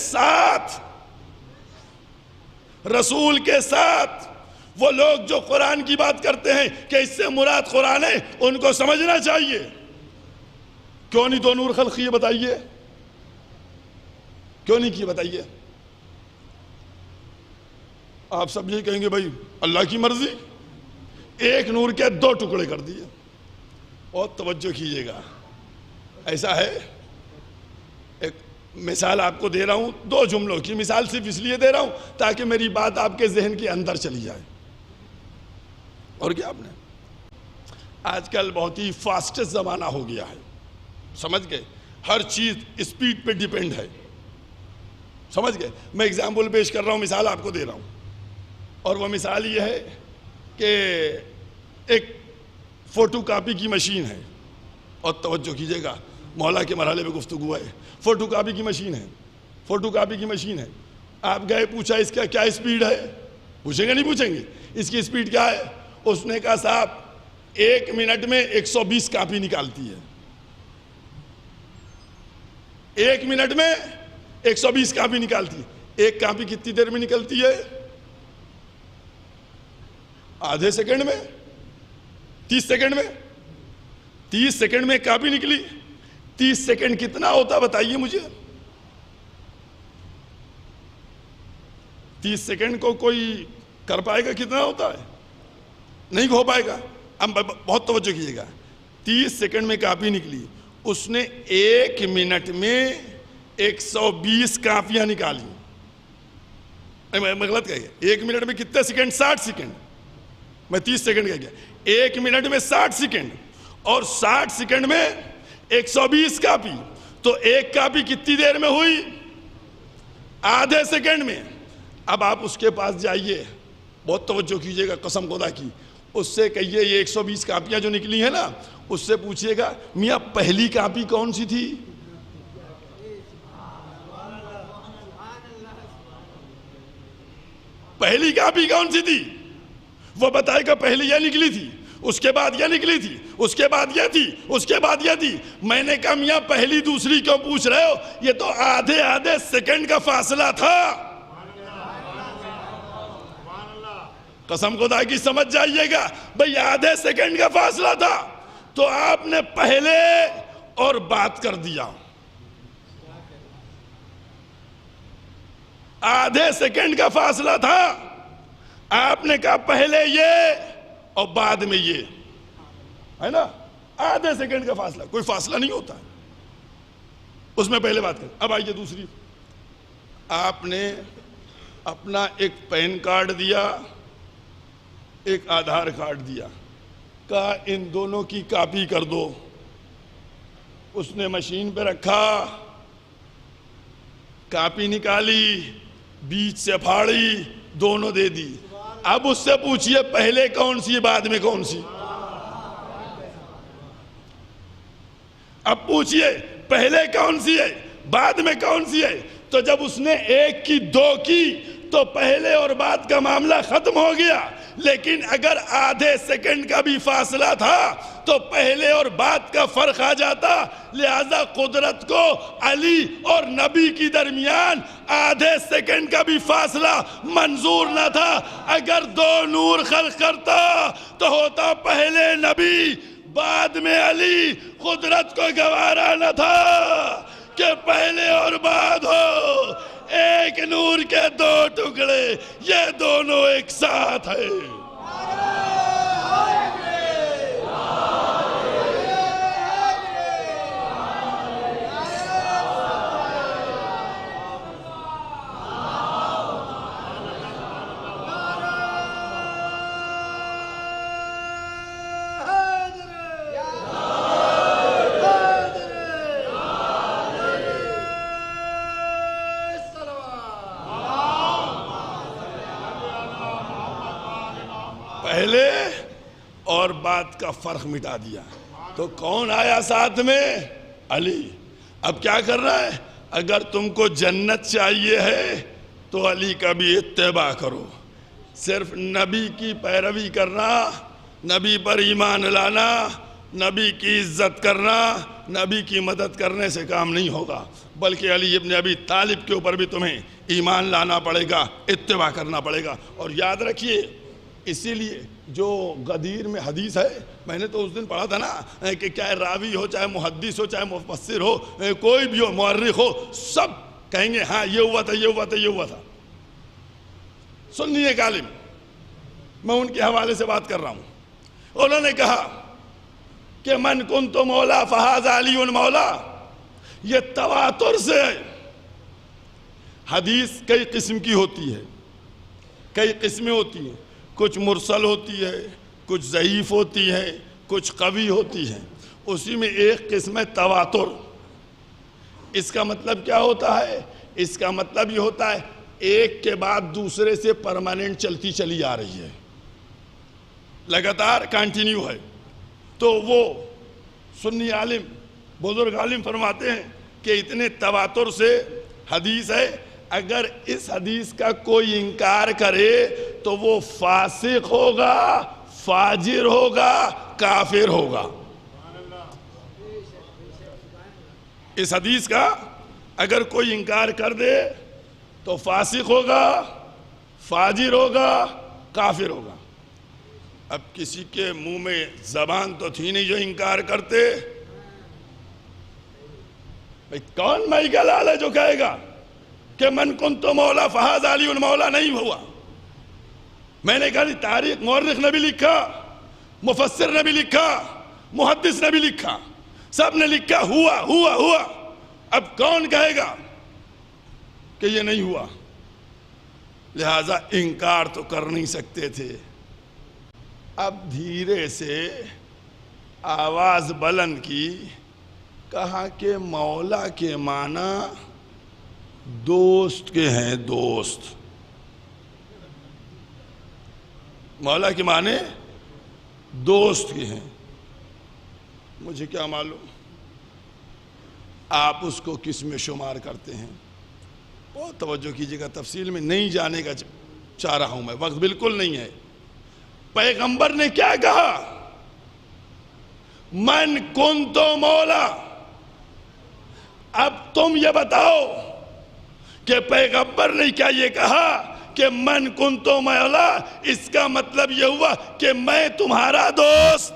ساتھ وہ لوگ جو قرآن کی بات کرتے ہیں کہ اس سے مراد قرآن ہے، ان کو سمجھنا چاہیے۔ کیوں نہیں 2 نور خلق کیے بتائیے؟ کیوں نہیں کیے بتائیے؟ آپ سب یہ کہیں گے بھائی اللہ کی مرضی، ایک نور کے 2 ٹکڑے کر دیے۔ اور توجہ کیجئے گا، ایسا ہے، ایک مثال آپ کو دے رہا ہوں، 2 جملوں کی مثال صرف اس لیے دے رہا ہوں تاکہ میری بات آپ کے ذہن کے اندر چلی جائے۔ اور کیا آپ نے آج کل بہت ہی فاسٹسٹ زمانہ ہو گیا ہے، سمجھ گئے؟ ہر چیز اسپیڈ پہ ڈیپینڈ ہے، سمجھ گئے؟ میں ایگزامپل پیش کر رہا ہوں، مثال آپ کو دے رہا ہوں، اور وہ مثال یہ ہے کہ ایک فوٹو کاپی کی مشین ہے، اور توجہ کیجئے گا مولا کے مرحلے پہ گفتگو ہے۔ فوٹو کاپی کی مشین ہے، فوٹو کاپی کی مشین ہے، آپ گئے پوچھا اس کا کیا اسپیڈ ہے؟ پوچھیں گے نہیں پوچھیں گے؟ اس کی اسپیڈ کیا ہے؟ اس نے کہا صاحب 1 منٹ میں 120 کاپی نکالتی ہے، 1 منٹ میں 120 کاپی نکالتی ہے. ایک کاپی کتنی دیر میں نکلتی ہے؟ آدھے سیکنڈ میں. 30 سیکنڈ میں. 30 سیکنڈ میں کاپی نکلی. 30 سیکنڈ کتنا ہوتا بتائیے مجھے. 30 سیکنڈ کو کوئی کر پائے گا کتنا ہوتا ہے؟ نہیں ہو پائے گا. اب بہت توجہ کیجیے گا. 30 سیکنڈ میں کاپی نکلی. اس نے 1 منٹ میں 120 کاپیاں نکالی. میں غلط کہہ گیا. 1 منٹ میں کتنے سیکنڈ؟ 60 سیکنڈ. میں 30 سیکنڈ کہہ گیا. 1 منٹ میں 60 سیکنڈ اور 60 سیکنڈ میں 120 کاپی. تو ایک کاپی کتنی دیر میں ہوئی؟ آدھے سیکنڈ میں. اب آپ اس کے پاس جائیے, بہت توجہ کیجئے گا قسم خدا کی, اس سے کہیے یہ 120 کاپیاں جو نکلی ہیں نا, اس سے پوچھئے گا میاں پہلی کاپی کون سی تھی؟ پہلی کاپی کون سی تھی؟ وہ بتائے گا پہلی یہ نکلی تھی, اس کے بعد یہ نکلی تھی, اس کے بعد یہ تھی, اس کے بعد یہ تھی. میں نے کہا میاں پہلی دوسری کیوں پوچھ رہے ہو؟ یہ تو آدھے سیکنڈ کا فاصلہ تھا. قسم خدا کی سمجھ جائیے گا بھئی, آدھے سیکنڈ کا فاصلہ تھا تو آپ نے پہلے اور بات کر دیا. آدھے سیکنڈ کا فاصلہ تھا, آپ نے کہا پہلے یہ اور بعد میں یہ, ہے نا. آدھے سیکنڈ کا فاصلہ, کوئی فاصلہ نہیں ہوتا, اس میں پہلے بات کر. اب آئیے دوسری. آپ نے اپنا ایک پین کارڈ دیا, ایک آدھار کارڈ دیا, کہا ان دونوں کی کاپی کر دو. اس نے مشین پہ رکھا, کاپی نکالی, بیچ سے پھاڑی, دونوں دے دی. اب اس سے پوچھئے پہلے کون سی بعد میں کون سی؟ اب پوچھئے پہلے کون سی ہے بعد میں کون سی ہے. تو جب اس نے ایک کی دو کی تو پہلے اور بعد کا معاملہ ختم ہو گیا. لیکن اگر آدھے سیکنڈ کا بھی فاصلہ تھا تو پہلے اور بعد کا فرق آ جاتا. لہذا قدرت کو علی اور نبی کی درمیان آدھے سیکنڈ کا بھی فاصلہ منظور نہ تھا. اگر 2 نور خلق کرتا تو ہوتا پہلے نبی بعد میں علی. قدرت کو گوارا نہ تھا کہ پہلے اور بعد ہو. ایک نور کے 2 ٹکڑے, یہ دونوں ایک ساتھ ہے. پہلے اور بعد کا فرق مٹا دیا. تو کون آیا ساتھ میں؟ علی. اب کیا کر رہا ہے؟ اگر تم کو جنت چاہیے ہے تو علی کا بھی اتباع کرو. صرف نبی کی پیروی کرنا, نبی پر ایمان لانا, نبی کی عزت کرنا, نبی کی مدد کرنے سے کام نہیں ہوگا, بلکہ علی ابن ابی طالب کے اوپر بھی تمہیں ایمان لانا پڑے گا, اتباع کرنا پڑے گا. اور یاد رکھیے, اسی لیے جو غدیر میں حدیث ہے, میں نے تو اس دن پڑھا تھا نا کہ چاہے راوی ہو, چاہے محدث ہو, چاہے مفسر ہو, کوئی بھی ہو, مورخ ہو, سب کہیں گے ہاں یہ ہوا تھا, یہ ہوا تھا, یہ ہوا تھا. سنیے ایک عالم, میں ان کے حوالے سے بات کر رہا ہوں. انہوں نے کہا کہ من کنت مولا فہذا علی مولا. یہ تواتر سے حدیث کئی قسم کی ہوتی ہے, کئی قسمیں ہوتی ہیں. کچھ مرسل ہوتی ہے, کچھ ضعیف ہوتی ہے, کچھ قوی ہوتی ہے. اسی میں ایک قسم ہے تواتر. اس کا مطلب کیا ہوتا ہے؟ اس کا مطلب یہ ہوتا ہے ایک کے بعد دوسرے سے پرماننٹ چلتی چلی آ رہی ہے, لگاتار کنٹینیو ہے. تو وہ سنی عالم, بزرگ عالم فرماتے ہیں کہ اتنے تواتر سے حدیث ہے, اگر اس حدیث کا کوئی انکار کرے تو وہ فاسق ہوگا, فاجر ہوگا, کافر ہوگا. اس حدیث کا اگر کوئی انکار کر دے تو فاسق ہوگا، فاجر ہوگا، کافر ہوگا۔ اب کسی کے منہ میں زبان تو تھی نہیں جو انکار کرتے، بھئی کون مائی کا لال ہے جو کہے گا کہ من کنت مولا فہذ علی مولا؟ نہیں ہوا۔ میں نے کہا تاریخ مورخ نے بھی لکھا، مفسر نے بھی لکھا، محدث نے بھی لکھا، سب نے لکھا ہوا ہوا ہوا۔ اب کون کہے گا کہ یہ نہیں ہوا؟ لہذا انکار تو کر نہیں سکتے تھے۔ اب دھیرے سے آواز بلند کی، کہا کہ مولا کے معنی دوست کے ہیں، دوست۔ مولا کے معنی دوست کے ہیں۔ مجھے کیا معلوم آپ اس کو کس میں شمار کرتے ہیں؟ بہت توجہ کیجئے گا، تفصیل میں نہیں جانے کا چاہ رہا ہوں میں، وقت بالکل نہیں ہے۔ پیغمبر نے کیا کہا؟ من کنتو مولا۔ اب تم یہ بتاؤ کہ پیغمبر نے کیا یہ کہا کہ من کنتو مولا، اس کا مطلب یہ ہوا کہ میں تمہارا دوست؟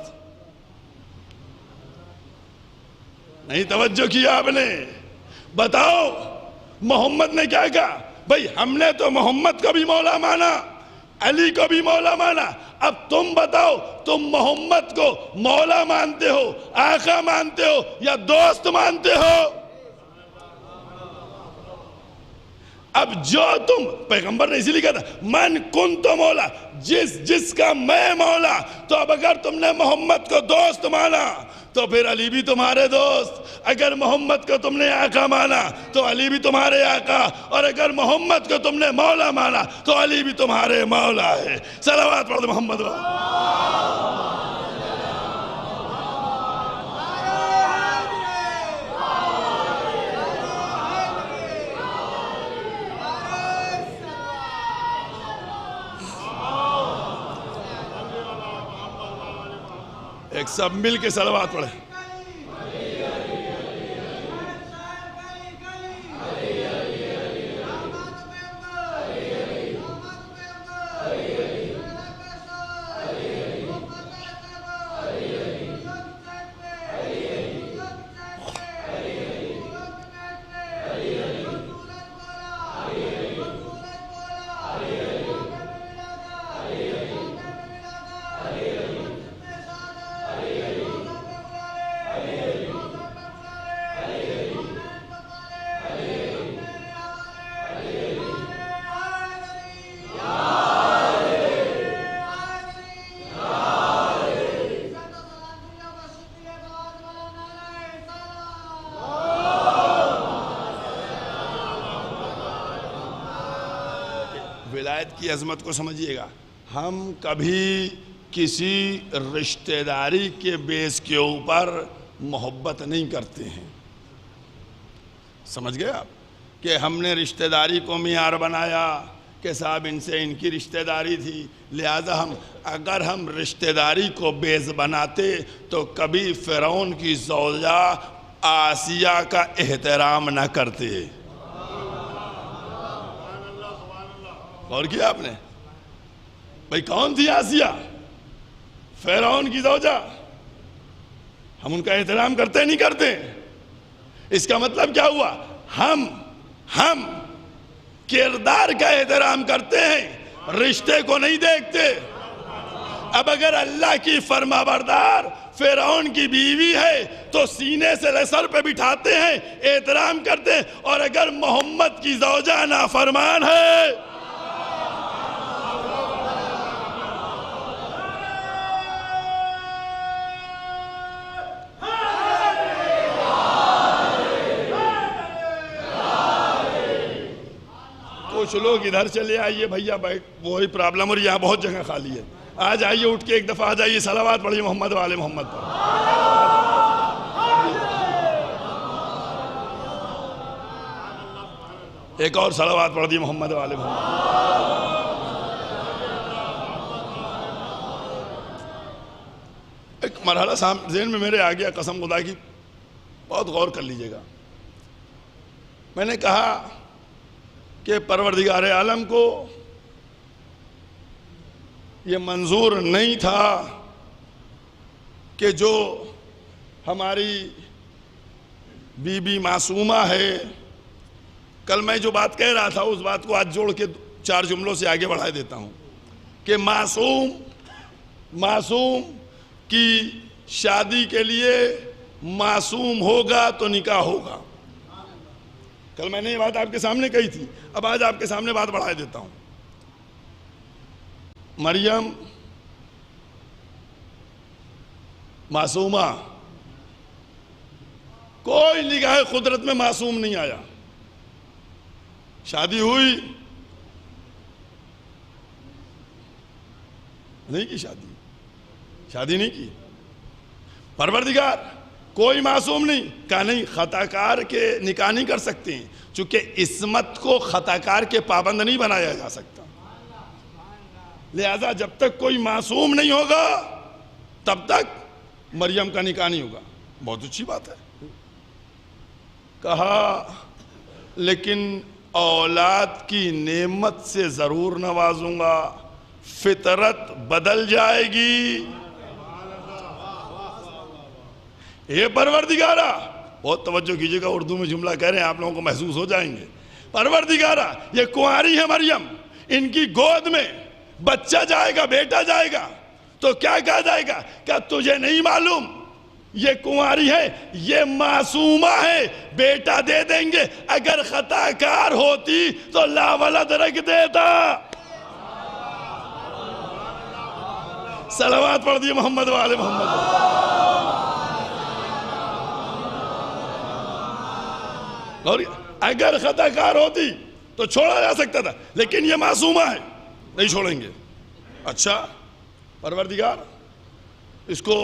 نہیں توجہ کیا آپ نے؟ بتاؤ محمد نے کیا کہا؟ بھئی ہم نے تو محمد کو بھی مولا مانا، علی کو بھی مولا مانا، اب تم بتاؤ تم محمد کو مولا مانتے ہو، آقا مانتے ہو یا دوست مانتے ہو؟ اب جو تم، پیغمبر نے اسی لیے کہا تھا من کنتو مولا، جس کا میں مولا، تو اب اگر تم نے محمد کو دوست مانا تو پھر علی بھی تمہارے دوست، اگر محمد کو تم نے آقا مانا تو علی بھی تمہارے آقا، اور اگر محمد کو تم نے مولا مانا تو علی بھی تمہارے مولا ہے۔ صلوات پڑھ دو محمد والے۔ ایک سب مل کے صلوات پڑھیں۔ ولایت کی عظمت کو سمجھیے گا۔ ہم کبھی کسی رشتہ داری کے بیس کے اوپر محبت نہیں کرتے ہیں، سمجھ گئے آپ؟ کہ ہم نے رشتہ داری کو معیار بنایا کہ صاحب ان سے ان کی رشتہ داری تھی، لہذا اگر ہم رشتہ داری کو بیس بناتے تو کبھی فرعون کی زوجہ آسیہ کا احترام نہ کرتے۔ اور کیا آپ نے؟ بھئی کون تھی آسیہ؟ فرعون کی زوجہ۔ ہم ان کا احترام کرتے نہیں کرتے؟ اس کا مطلب کیا ہوا؟ ہم کردار کا احترام کرتے ہیں، رشتے کو نہیں دیکھتے۔ اب اگر اللہ کی فرما بردار فرعون کی بیوی ہے تو سینے سے سر پہ بٹھاتے ہیں، احترام کرتے ہیں، اور اگر محمد کی زوجہ نافرمان ہے کچھ لوگ ادھر چلے آئیے بھیا، بیٹھ وہی پرابلم، اور یہاں بہت جگہ خالی ہے، آ جائیے اٹھ کے ایک دفعہ آ جائیے، صلوات پڑھیے محمد والے محمد پر۔ ایک اور صلوات پڑھ دی محمد والے محمد۔ ایک مرحلہ ذہن میں میرے آ گیا، قسم خدا کی بہت غور کر لیجئے گا۔ میں نے کہا کہ پروردگار عالم کو یہ منظور نہیں تھا کہ جو ہماری بی بی معصومہ ہے، کل میں جو بات کہہ رہا تھا اس بات کو آج جوڑ کے 4 جملوں سے آگے بڑھا دیتا ہوں کہ معصوم کی شادی کے لیے معصوم ہوگا تو نکاح ہوگا. کل میں نے یہ بات آپ کے سامنے کہی تھی، اب آج آپ کے سامنے بات بڑھا دیتا ہوں. مریم معصومہ، کوئی نگاہ قدرت میں معصوم نہیں آیا. شادی ہوئی نہیں کی، شادی نہیں کی. پروردگار کوئی معصوم نہیں کہا، نہیں خطا کار کے نکاح نہیں کر سکتے ہیں، چونکہ عصمت کو خطا کار کے پابند نہیں بنایا جا سکتا. لہذا جب تک کوئی معصوم نہیں ہوگا تب تک مریم کا نکاح نہیں ہوگا. بہت اچھی بات ہے. کہا لیکن اولاد کی نعمت سے ضرور نوازوں گا، فطرت بدل جائے گی. اے پروردگارا، بہت توجہ کیجئے گا، اردو میں جملہ کہہ رہے ہیں، آپ لوگوں کو محسوس ہو جائیں گے. پروردگارا، یہ کنواری ہے مریم، ان کی گود میں بچہ جائے گا، بیٹا جائے گا تو کیا کہا جائے گا؟ کیا تجھے نہیں معلوم یہ کنواری ہے، یہ معصومہ ہے، بیٹا دے دیں گے. اگر خطا کار ہوتی تو لا ولد رکھ دیتا. صلوات پڑھ دیے محمد والے محمد. اور اگر خطا کار ہوتی تو چھوڑا جا سکتا تھا، لیکن یہ معصومہ ہے، نہیں چھوڑیں گے. اچھا پروردگار اس کو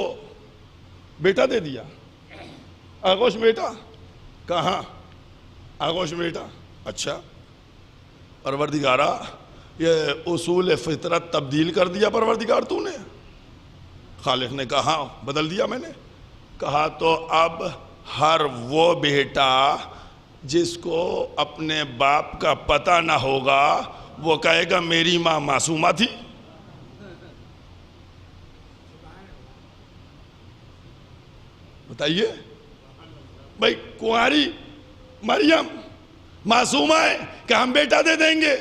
بیٹا دے دیا. آغوش بیٹا کہاں؟ آغوش بیٹا. اچھا پروردگارا، یہ اصول فطرت تبدیل کر دیا پروردگار تو نے؟ خالق نے کہا بدل دیا میں نے. کہا تو اب ہر وہ بیٹا جس کو اپنے باپ کا پتہ نہ ہوگا وہ کہے گا میری ماں معصومہ تھی. بتائیے بھائی، کنواری مریم معصومہ ہے کہ ہم بیٹا دے دیں گے،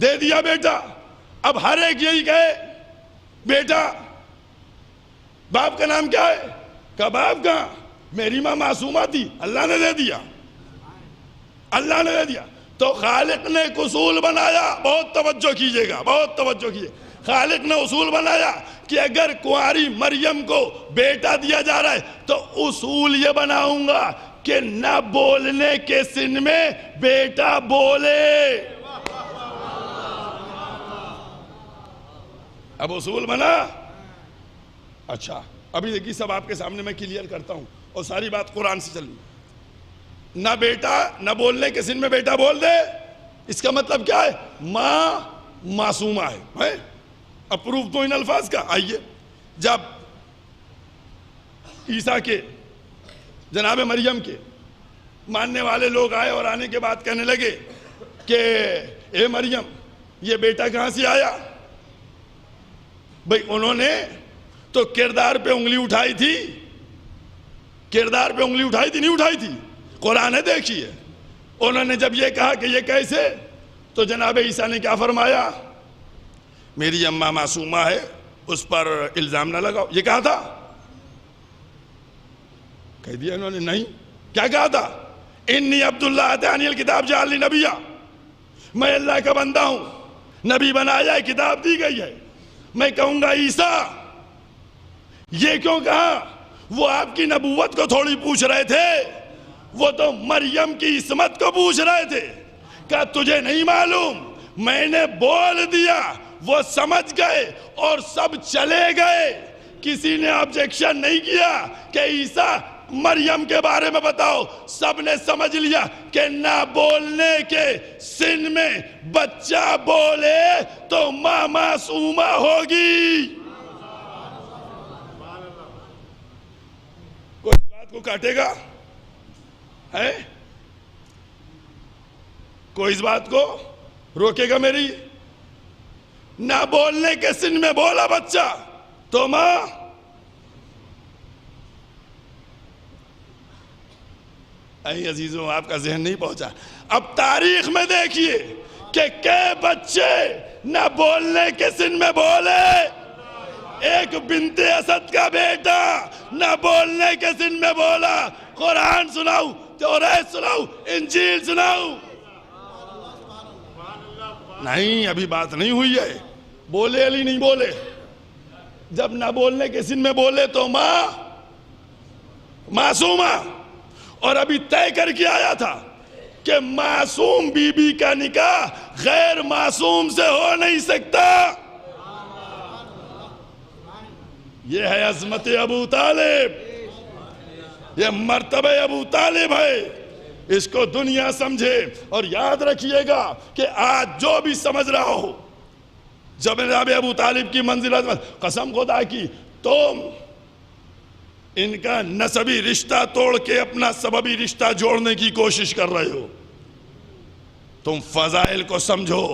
دے دیا بیٹا. اب ہر ایک یہی کہے بیٹا، باپ کا نام کیا ہے؟ کہ باپ کا میری ماں معصومہ تھی، اللہ نے دے دیا، اللہ نے دے دیا. تو خالق نے ایک اصول بنایا، بہت توجہ کیجئے گا، بہت توجہ کیجئے. خالق نے اصول بنایا کہ اگر کنواری مریم کو بیٹا دیا جا رہا ہے تو اصول یہ بناؤں گا کہ نہ بولنے کے سن میں بیٹا بولے. اب اصول بنا. اچھا ابھی دیکھیے سب آپ کے سامنے میں کلیئر کرتا ہوں اور ساری بات قرآن سے چلی. نہ بیٹا، نہ بولنے کے سن میں بیٹا بول دے، اس کا مطلب کیا ہے؟ ماں معصومہ ہے. اپروف تو ان الفاظ کا. آئیے جب عیسیٰ کے، جناب مریم کے ماننے والے لوگ آئے اور آنے کے بعد کہنے لگے کہ اے مریم یہ بیٹا کہاں سے آیا؟ بھئی انہوں نے تو کردار پہ انگلی اٹھائی تھی، کردار پہ انگلی اٹھائی تھی نہیں اٹھائی تھی؟ قرآن ہے دیکھیے. انہوں نے جب یہ کہا کہ یہ کیسے، تو جناب عیسیٰ نے کیا فرمایا؟ میری اماں معصومہ ہے، اس پر الزام نہ لگاؤ. یہ کہا تھا؟ کہہ دیا انہوں نے نہیں. کیا کہا تھا؟ انی عبداللہ آتانی الکتاب جعلنی نبیہ، میں اللہ کا بندہ ہوں، نبی بنایا ہے، کتاب دی گئی ہے. میں کہوں گا عیسیٰ. یہ کیوں کہا؟ وہ آپ کی نبوت کو تھوڑی پوچھ رہے تھے، وہ تو مریم کی عصمت کو پوچھ رہے تھے. کہا تجھے نہیں معلوم، میں نے بول دیا، وہ سمجھ گئے اور سب چلے گئے. کسی نے آبجیکشن نہیں کیا کہ عیسیٰ مریم کے بارے میں بتاؤ. سب نے سمجھ لیا کہ نہ بولنے کے سن میں بچہ بولے تو ماں معصومہ ہوگی. کوئی اس بات کو کاٹے گا ہے؟ کوئی اس بات کو روکے گا میری؟ نہ بولنے کے سن میں بولا بچہ تو ماں اے عزیزوں آپ کا ذہن نہیں پہنچا. اب تاریخ میں دیکھیے کہ بچے نہ بولنے کے سن میں بولے. ایک بنت اسد کا بیٹا نہ بولنے کے سن میں بولا. قرآن سناؤ، توریت سناؤ، انجیل سناؤ. نہیں ابھی بات نہیں ہوئی ہے. بولے علی نہیں بولے. جب نہ بولنے کے سن میں بولے تو ماں معصومہ. اور ابھی طے کر کے آیا تھا کہ معصوم بی بی کا نکاح غیر معصوم سے ہو نہیں سکتا. یہ ہے عظمت ابو طالب، یہ مرتبہ ابو طالب ہے. اس کو دنیا سمجھے. اور یاد رکھیے گا کہ آج جو بھی سمجھ رہا ہو جب جناب ابو طالب کی منزلت قسم خدا کی، تم ان کا نسبی رشتہ توڑ کے اپنا سببی رشتہ جوڑنے کی کوشش کر رہے ہو. تم فضائل کو سمجھو،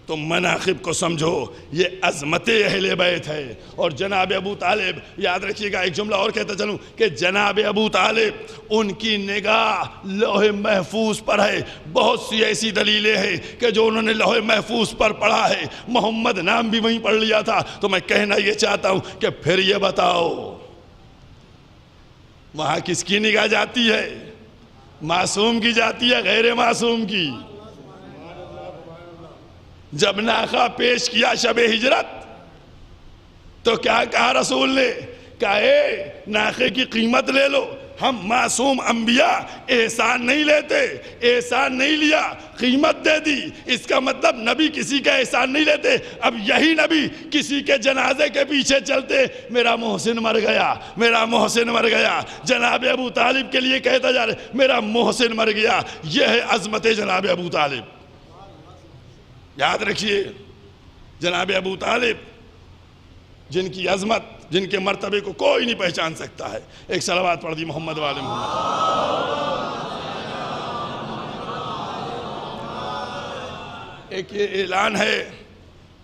تم مناقب کو سمجھو. یہ عظمت اہل بیت ہے. اور جناب ابو طالب یاد رکھیے گا، ایک جملہ اور کہتا چلوں کہ جناب ابو طالب ان کی نگاہ لوح محفوظ پر ہے. بہت سی ایسی دلیلیں ہیں کہ جو انہوں نے لوح محفوظ پر پڑھا ہے. محمد نام بھی وہیں پڑھ لیا تھا. تو میں کہنا یہ چاہتا ہوں کہ پھر یہ بتاؤ وہاں کس کی نگاہ جاتی ہے؟ معصوم کی جاتی ہے غیر معصوم کی؟ جب ناقہ پیش کیا شب ہجرت تو کیا کہا رسول نے؟ کہا اے ناقے کی قیمت لے لو. ہم معصوم انبیاء احسان نہیں لیتے. احسان نہیں لیا، قیمت دے دی. اس کا مطلب نبی کسی کا احسان نہیں لیتے. اب یہی نبی کسی کے جنازے کے پیچھے چلتے میرا محسن مر گیا، میرا محسن مر گیا. جناب ابو طالب کے لیے کہتا جا رہے میرا محسن مر گیا. یہ ہے عظمت جناب ابو طالب. یاد رکھیے جناب ابو طالب جن کی عظمت، جن کے مرتبے کو کوئی نہیں پہچان سکتا ہے. ایک صلوات پڑھ دی محمد والے محمد. ایک یہ اعلان ہے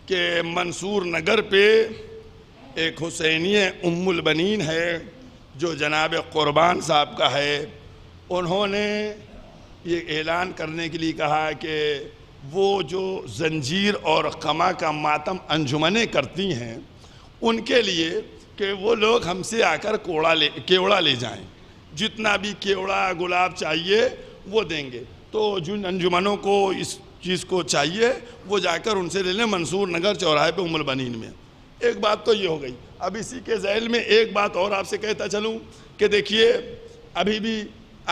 کہ منصور نگر پہ ایک حسینی ام البنین ہے جو جناب قربان صاحب کا ہے. انہوں نے یہ اعلان کرنے کے لیے کہا کہ وہ جو زنجیر اور قمع کا ماتم انجمنیں کرتی ہیں ان کے لیے کہ وہ لوگ ہم سے آ کر کیوڑا لے جائیں. جتنا بھی کیوڑا گلاب چاہیے وہ دیں گے. تو جن انجمنوں کو اس چیز کو چاہیے وہ جا کر ان سے لے لیں منصور نگر چوراہے پہ ام البنین میں. ایک بات تو یہ ہو گئی. اب اسی کے ذیل میں ایک بات اور آپ سے کہتا چلوں کہ دیکھیے ابھی بھی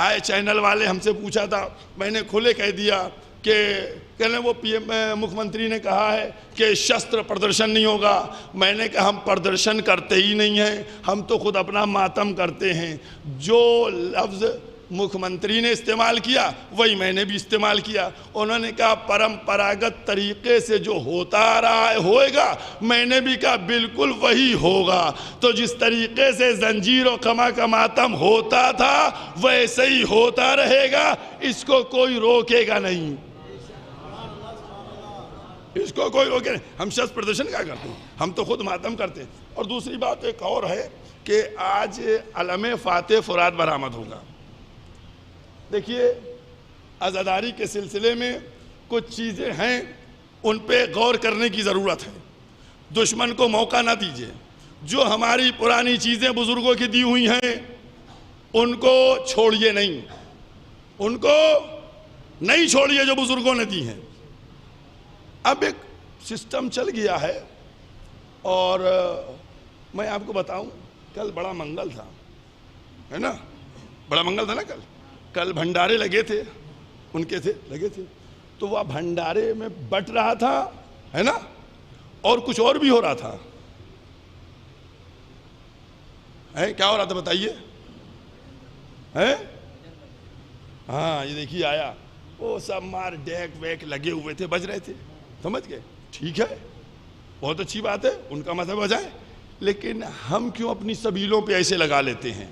آئے چینل والے ہم سے پوچھا تھا، میں نے کھلے کہہ دیا کہ کہنے وہ مکھ منتری نے کہا ہے کہ شستر پردرشن نہیں ہوگا. میں نے کہا ہم پردرشن کرتے ہی نہیں ہیں، ہم تو خود اپنا ماتم کرتے ہیں. جو لفظ مکھ منتری نے استعمال کیا وہی میں نے بھی استعمال کیا. انہوں نے کہا پرمپراگت طریقے سے جو ہوتا آ رہا ہے ہوئے گا. میں نے بھی کہا بالکل وہی ہوگا. تو جس طریقے سے زنجیر و قمع کا ماتم ہوتا تھا ویسے ہی ہوتا رہے گا. اس کو کوئی روکے گا نہیں، اس کو کوئی روکے نہیں. ہم شخص پردرشن کیا کرتے ہیں؟ ہم تو خود ماتم کرتے ہیں. اور دوسری بات ایک اور ہے کہ آج علم فاتح فرات برآمد ہوگا. دیکھیے عزاداری کے سلسلے میں کچھ چیزیں ہیں ان پہ غور کرنے کی ضرورت ہے. دشمن کو موقع نہ دیجیے. جو ہماری پرانی چیزیں بزرگوں کی دی ہوئی ہیں ان کو چھوڑیے نہیں، ان کو نہیں چھوڑیے جو بزرگوں نے دی ہیں. اب ایک سسٹم چل گیا ہے اور میں آپ کو بتاؤں کل بڑا منگل تھا ہے نا، بڑا منگل تھا نا. کل بھنڈارے لگے تھے، ان کے تھے لگے تھے. تو وہ بھنڈارے میں بٹ رہا تھا ہے نا، اور کچھ اور بھی ہو رہا تھا. کیا ہو رہا تھا بتائیے؟ ہاں یہ دیکھیے آیا وہ سب مار ڈیک ویک لگے ہوئے تھے، بج رہے تھے. سمجھ گئے؟ ٹھیک ہے، بہت اچھی بات ہے، ان کا مذہب بجائے. لیکن ہم کیوں اپنی سبیلوں پہ ایسے لگا لیتے ہیں؟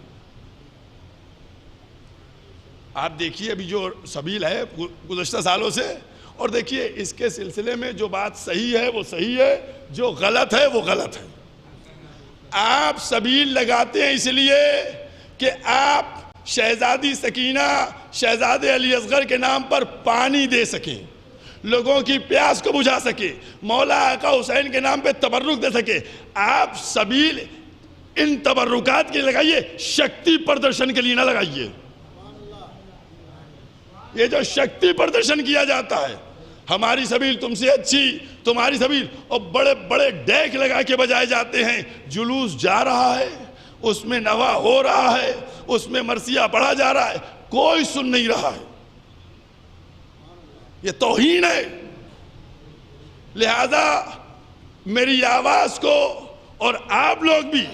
آپ دیکھیے ابھی جو سبیل ہے گزشتہ سالوں سے اور دیکھیے اس کے سلسلے میں جو بات صحیح ہے وہ صحیح ہے، جو غلط ہے وہ غلط ہے۔ آپ سبیل لگاتے ہیں اس لیے کہ آپ شہزادی سکینہ، شہزادے علی اصغر کے نام پر پانی دے سکیں، لوگوں کی پیاس کو بجھا سکے، مولا آقا حسین کے نام پہ تبرک دے سکے۔ آپ سبیل ان تبرکات کے لیے لگائیے، شکتی پردرشن کے لیے نہ لگائیے۔ یہ جو شکتی پردرشن کیا جاتا ہے، ہماری سبیل تم سے اچھی، تمہاری سبیل، اور بڑے بڑے ڈیک لگا کے بجائے جاتے ہیں، جلوس جا رہا ہے، اس میں نوا ہو رہا ہے، اس میں مرثیہ پڑھا جا رہا ہے، کوئی سن نہیں رہا ہے، یہ توہین ہے۔ لہذا میری آواز کو، اور آپ لوگ بھی،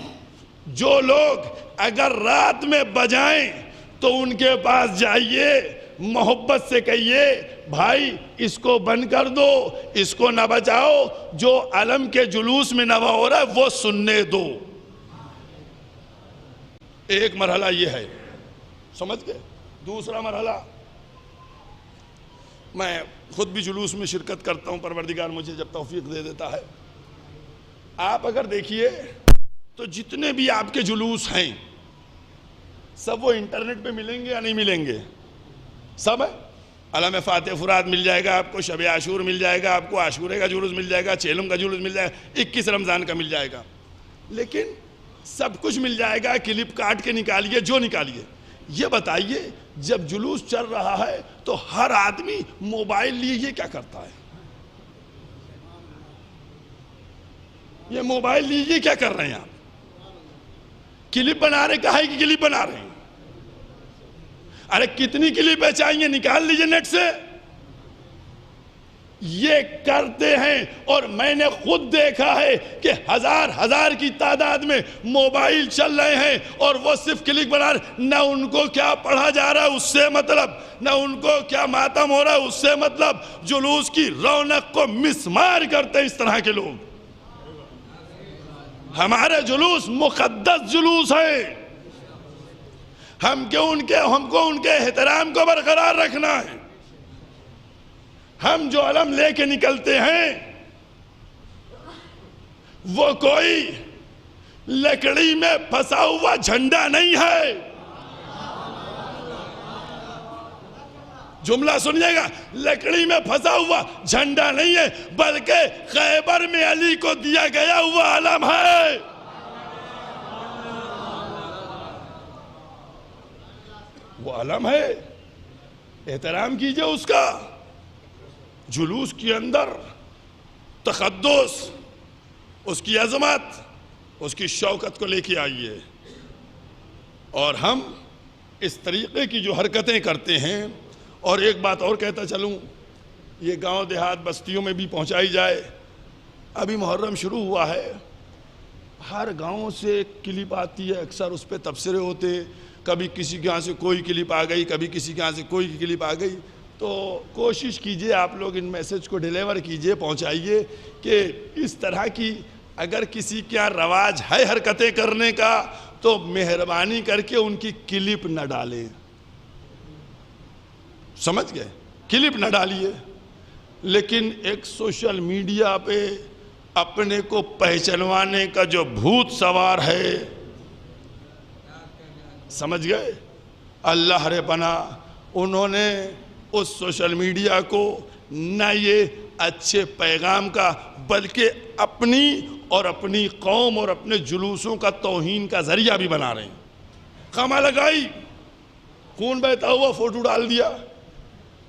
جو لوگ اگر رات میں بجائیں تو ان کے پاس جائیے، محبت سے کہیے بھائی اس کو بند کر دو، اس کو نہ بچاؤ، جو علم کے جلوس میں نوا ہو رہا ہے وہ سننے دو۔ ایک مرحلہ یہ ہے، سمجھ گئے؟ دوسرا مرحلہ، میں خود بھی جلوس میں شرکت کرتا ہوں، پروردگار مجھے جب توفیق دے دیتا ہے۔ آپ اگر دیکھیے تو جتنے بھی آپ کے جلوس ہیں سب وہ انٹرنیٹ پہ ملیں گے یا نہیں ملیں گے؟ سب ہے۔ علم فاتح فرات مل جائے گا آپ کو، شب عاشور مل جائے گا آپ کو، عاشورے کا جلوس مل جائے گا، چیلم کا جلوس مل جائے گا، 21 رمضان کا مل جائے گا، لیکن سب کچھ مل جائے گا، کلپ کاٹ کے نکالیے جو نکالیے۔ یہ بتائیے جب جلوس چل رہا ہے تو ہر آدمی موبائل لیے یہ کیا کرتا ہے؟ یہ موبائل لیے یہ کیا کر رہے ہیں آپ؟ کلپ بنا رہے، کہا ہے کہ کلپ بنا رہے ہیں؟ ارے کتنی کلپیں چاہیے، نکال لیجئے نیٹ سے۔ یہ کرتے ہیں، اور میں نے خود دیکھا ہے کہ ہزار کی تعداد میں موبائل چل رہے ہیں اور وہ صرف کلک بنا رہے، نہ ان کو کیا پڑھا جا رہا ہے اس سے مطلب، نہ ان کو کیا ماتم ہو رہا ہے اس سے مطلب، جلوس کی رونق کو مسمار کرتے ہیں اس طرح کے لوگ۔ ہمارے جلوس مقدس جلوس ہے، ہم کو ان کے احترام کو برقرار رکھنا ہے۔ ہم جو علم لے کے نکلتے ہیں وہ کوئی لکڑی میں پھنسا ہوا جھنڈا نہیں ہے۔ جملہ سنیے گا، لکڑی میں پھنسا ہوا جھنڈا نہیں ہے، بلکہ خیبر میں علی کو دیا گیا ہوا علم ہے۔ وہ علم ہے، احترام کیجئے اس کا۔ جلوس کے اندر تقدس، اس کی عظمت، اس کی شوکت کو لے کے آئیے۔ اور ہم اس طریقے کی جو حرکتیں کرتے ہیں، اور ایک بات اور کہتا چلوں، یہ گاؤں دیہات بستیوں میں بھی پہنچائی جائے۔ ابھی محرم شروع ہوا ہے، ہر گاؤں سے کلپ آتی ہے، اکثر اس پہ تبصرے ہوتے، کبھی کسی کے ہاں سے کوئی کلپ آ گئی، کبھی کسی کے ہاں سے کوئی کلپ آ گئی۔ تو کوشش کیجئے آپ لوگ ان میسج کو ڈیلیور کیجئے، پہنچائیے کہ اس طرح کی اگر کسی کے یہاں رواج ہے حرکتیں کرنے کا تو مہربانی کر کے ان کی کلپ نہ ڈالیں۔ سمجھ گئے؟ کلپ نہ ڈالیے، لیکن ایک سوشل میڈیا پہ اپنے کو پہچانوانے کا جو بھوت سوار ہے، سمجھ گئے؟ اللہ رے پناہ، انہوں نے اس سوشل میڈیا کو نہ یہ اچھے پیغام کا بلکہ اپنی اور اپنی قوم اور اپنے جلوسوں کا توہین کا ذریعہ بھی بنا رہے ہیں۔ خما لگائی، خون بہتا ہوا فوٹو ڈال دیا۔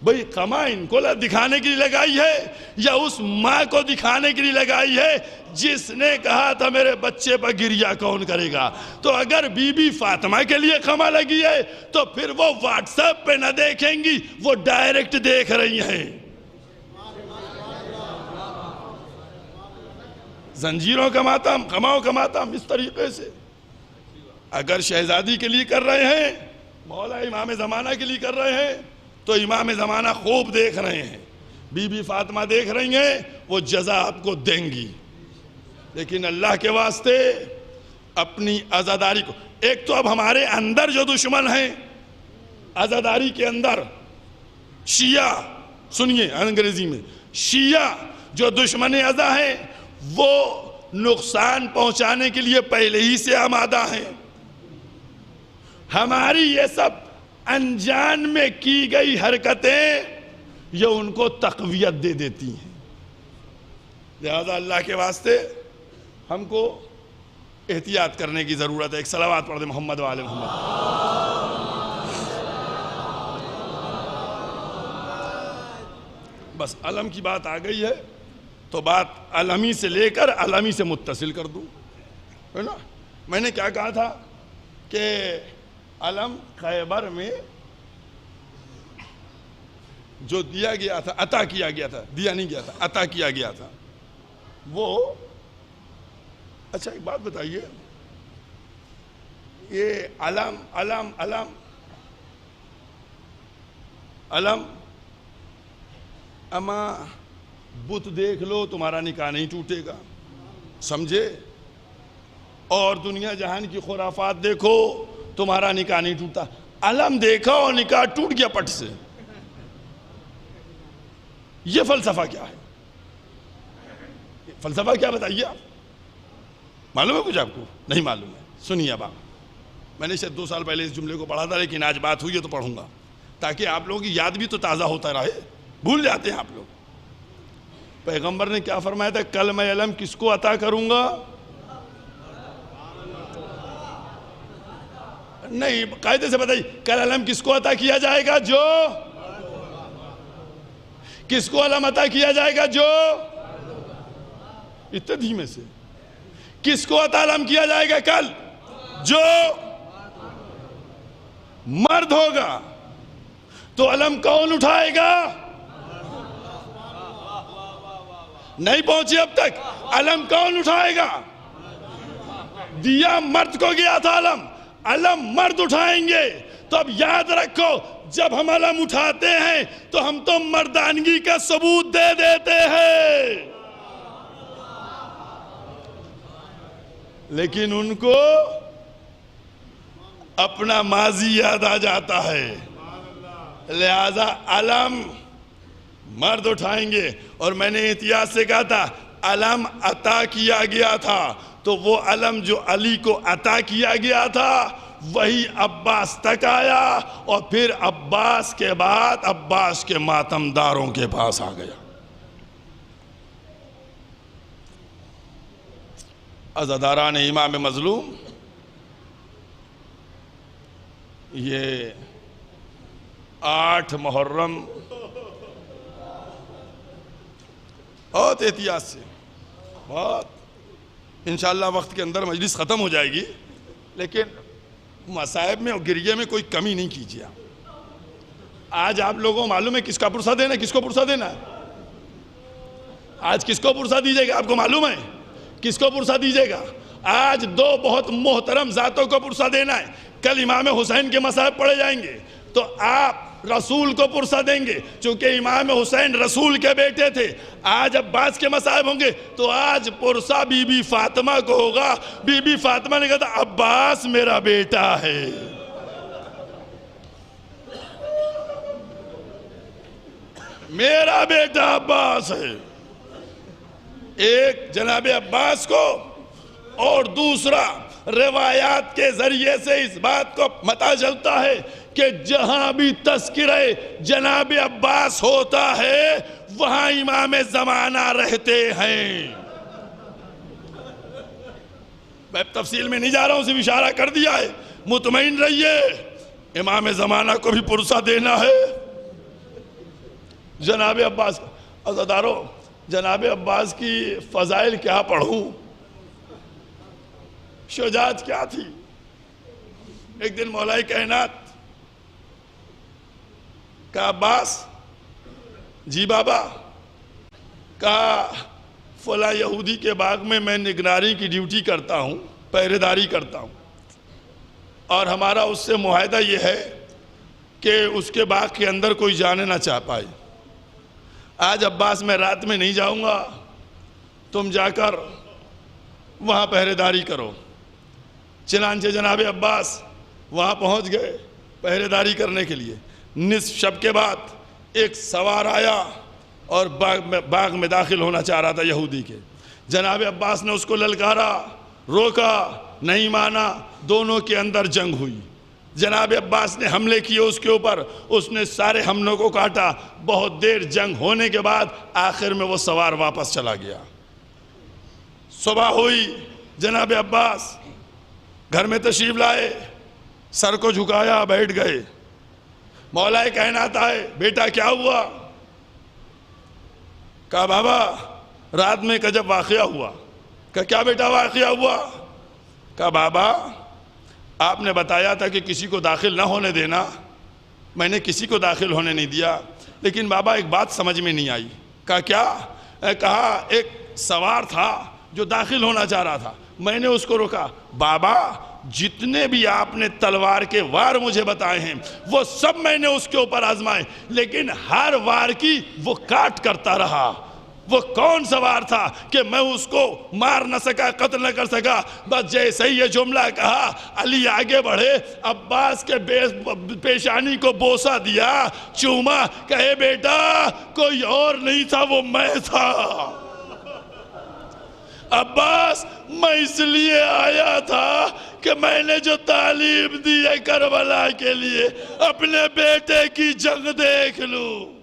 بھئی خما ان کو دکھانے کے لیے لگائی ہے یا اس ماں کو دکھانے کے لیے لگائی ہے جس نے کہا تھا میرے بچے پر گریہ کون کرے گا؟ تو اگر بی بی فاطمہ کے لیے خما لگی ہے تو پھر وہ واٹس ایپ پہ نہ دیکھیں گی، وہ ڈائریکٹ دیکھ رہی ہیں۔ زنجیروں کا ماتم، خماؤں کا ماتم، اس طریقے سے اگر شہزادی کے لیے کر رہے ہیں، مولا امام زمانہ کے لیے کر رہے ہیں تو امام زمانہ خوب دیکھ رہے ہیں، بی بی فاطمہ دیکھ رہی ہیں، وہ جزا آپ کو دیں گی۔ لیکن اللہ کے واسطے اپنی عزاداری کو، ایک تو اب ہمارے اندر جو دشمن ہیں عزاداری کے اندر، شیعہ سنیے انگریزی میں، شیعہ جو دشمن ازا ہیں وہ نقصان پہنچانے کے لیے پہلے ہی سے آمادہ ہیں. ہماری یہ سب انجان میں کی گئی حرکتیں یہ ان کو تقویت دے دیتی ہیں. لہذا اللہ کے واسطے ہم کو احتیاط کرنے کی ضرورت ہے. ایک صلوات پڑھ دیں محمد و آل محمد. بس علم کی بات آ گئی ہے تو بات علمی سے لے کر علمی سے متصل کر دوں، ہے نا. میں نے کیا کہا تھا کہ علم خیبر میں جو دیا گیا تھا، عطا کیا گیا تھا، دیا نہیں گیا تھا، عطا کیا گیا تھا، وہ اچھا ایک بات بتائیے، یہ علم علم علم علم اما بت دیکھ لو تمہارا نکاح نہیں ٹوٹے گا، سمجھے؟ اور دنیا جہان کی خرافات دیکھو تمہارا نکاح نہیں ٹوٹتا. علم دیکھا اور نکاح ٹوٹ گیا پٹ سے. یہ فلسفہ کیا ہے؟ فلسفہ کیا بتائیے آپ؟ معلوم ہے کچھ آپ کو؟ نہیں معلوم ہے. سنیے اب آپ، میں نے شاید 2 سال پہلے اس جملے کو پڑھا تھا لیکن آج بات ہوئی ہے تو پڑھوں گا تاکہ آپ لوگوں کی یاد بھی تو تازہ ہوتا رہے. بھول جاتے ہیں آپ لوگ. پیغمبر نے کیا فرمایا تھا؟ کل میں علم کس کو عطا کروں گا؟ نہیں، قاعدے سے بتائیے، کل علم کس کو عطا کیا جائے گا؟ جو کس کو علم عطا کیا جائے گا؟ جو اتنے دھیمے سے کس کو عطا علم کیا جائے گا کل؟ جو مرد ہوگا. تو علم کون اٹھائے گا؟ نہیں پہنچی اب تک. علم کون اٹھائے گا؟ دیا مرد کو گیا تھا علم، علم مرد اٹھائیں گے. تو اب یاد رکھو جب ہم علم اٹھاتے ہیں تو ہم تو مردانگی کا ثبوت دے دیتے ہیں، لیکن ان کو اپنا ماضی یاد آ جاتا ہے. لہذا علم مرد اٹھائیں گے. اور میں نے احتیاط سے کہا تھا علم عطا کیا گیا تھا تو وہ علم جو علی کو عطا کیا گیا تھا وہی عباس تک آیا اور پھر عباس کے بعد عباس کے ماتمداروں کے پاس آ گیا. عزاداران امام مظلوم، یہ 8 محرم بہت احتیاط سے، بہت انشاءاللہ وقت کے اندر مجلس ختم ہو جائے گی لیکن مصائب میں اور گریے میں کوئی کمی نہیں کیجیے. آج آپ لوگوں معلوم ہے کس کا پرسہ دینا ہے، کس کو پرسہ دینا ہے؟ آج کس کو پرسہ دیجیے گا؟ آپ کو معلوم ہے کس کو پرسہ دیجیے گا؟ آج 2 بہت محترم ذاتوں کو پرسہ دینا ہے. کل امام حسین کے مصائب پڑھے جائیں گے تو آپ رسول کو پرسہ دیں گے چونکہ امام حسین رسول کے بیٹے تھے. آج عباس کے مصائب ہوں گے تو آج پرسہ بی بی فاطمہ کو ہوگا. بی بی فاطمہ نے کہا تھا عباس میرا بیٹا ہے. میرا بیٹا عباس ہے. ایک جناب عباس کو اور دوسرا روایات کے ذریعے سے اس بات کو پتہ چلتا ہے کہ جہاں بھی تذکرہ جناب عباس ہوتا ہے وہاں امام زمانہ رہتے ہیں. میں تفصیل میں نہیں جا رہا ہوں، صرف اشارہ کر دیا ہے. مطمئن رہیے امام زمانہ کو بھی پرسہ دینا ہے. جناب عباس عزادارو، جناب عباس کی فضائل کیا پڑھوں، شجاعت کیا تھی. ایک دن مولا کائنات کہا عباس جی بابا، کہا فلاں یہودی کے باغ میں نگرانی کی ڈیوٹی کرتا ہوں، پہرے داری کرتا ہوں، اور ہمارا اس سے معاہدہ یہ ہے کہ اس کے باغ کے اندر کوئی جانے نہ چاہ پائے. آج عباس میں رات میں نہیں جاؤں گا، تم جا کر وہاں پہرے داری کرو. چنانچہ جناب عباس وہاں پہنچ گئے پہرے داری کرنے کے لیے. نصف شب کے بعد ایک سوار آیا اور باغ میں داخل ہونا چاہ رہا تھا یہودی کے. جناب عباس نے اس کو للکارا، روکا، نہیں مانا، دونوں کے اندر جنگ ہوئی. جناب عباس نے حملے کیے اس کے اوپر، اس نے سارے حملوں کو کاٹا. بہت دیر جنگ ہونے کے بعد آخر میں وہ سوار واپس چلا گیا. صبح ہوئی، جناب عباس گھر میں تشریف لائے، سر کو جھکایا، بیٹھ گئے. مولا کائنات آئے، بیٹا کیا ہوا؟ کہا بابا رات میں کا جب واقعہ ہوا. کہا کیا بیٹا واقعہ ہوا؟ کہا بابا آپ نے بتایا تھا کہ کسی کو داخل نہ ہونے دینا، میں نے کسی کو داخل ہونے نہیں دیا، لیکن بابا ایک بات سمجھ میں نہیں آئی. کہا کیا؟ کہا ایک سوار تھا جو داخل ہونا چاہ رہا تھا، میں نے اس کو روکا. بابا جتنے بھی آپ نے تلوار کے وار مجھے بتائے ہیں وہ سب میں نے اس کے اوپر آزمائے، لیکن ہر وار کی وہ کاٹ کرتا رہا. وہ کون سا وار تھا کہ میں اس کو مار نہ سکا، قتل نہ کر سکا؟ بس جیسے ہی یہ جملہ کہا، علی آگے بڑھے، عباس کے پیشانی کو بوسہ دیا، چوما، کہے بیٹا کوئی اور نہیں تھا، وہ میں تھا. عباس میں اس لیے آیا تھا کہ میں نے جو تعلیم دی ہے کربلا کے لیے اپنے بیٹے کی جنگ دیکھ لوں.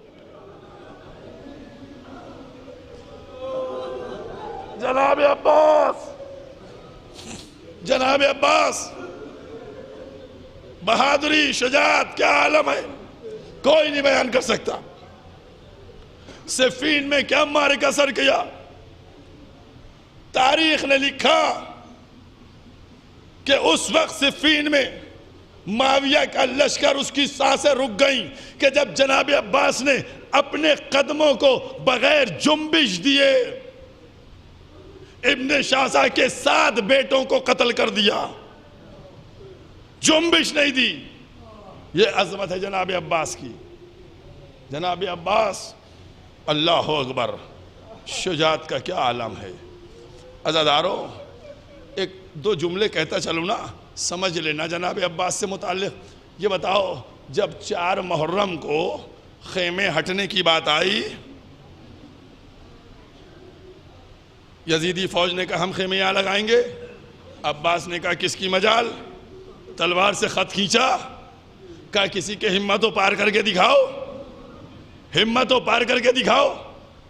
جناب عباس بہادری، شجاعت کیا عالم ہے، کوئی نہیں بیان کر سکتا. صفین میں کیا معرکہ سر کیا. تاریخ نے لکھا کہ اس وقت صفین میں معاویہ کا لشکر، اس کی سانسیں رک گئیں کہ جب جناب عباس نے اپنے قدموں کو بغیر جنبش دیے ابن شاہزا کے 7 بیٹوں کو قتل کر دیا، جنبش نہیں دی. یہ عظمت ہے جناب عباس کی. جناب عباس، اللہ اکبر، شجاعت کا کیا عالم ہے. عزادارو، ایک دو جملے کہتا چلوں نا، سمجھ لینا جناب عباس سے متعلق. یہ بتاؤ، جب 4 محرم کو خیمے ہٹنے کی بات آئی، یزیدی فوج نے کہا ہم خیمے یہاں لگائیں گے. عباس نے کہا کس کی مجال، تلوار سے خط کھینچا، کہا کسی کے ہمتوں پار کر کے دکھاؤ، ہمتوں پار کر کے دکھاؤ.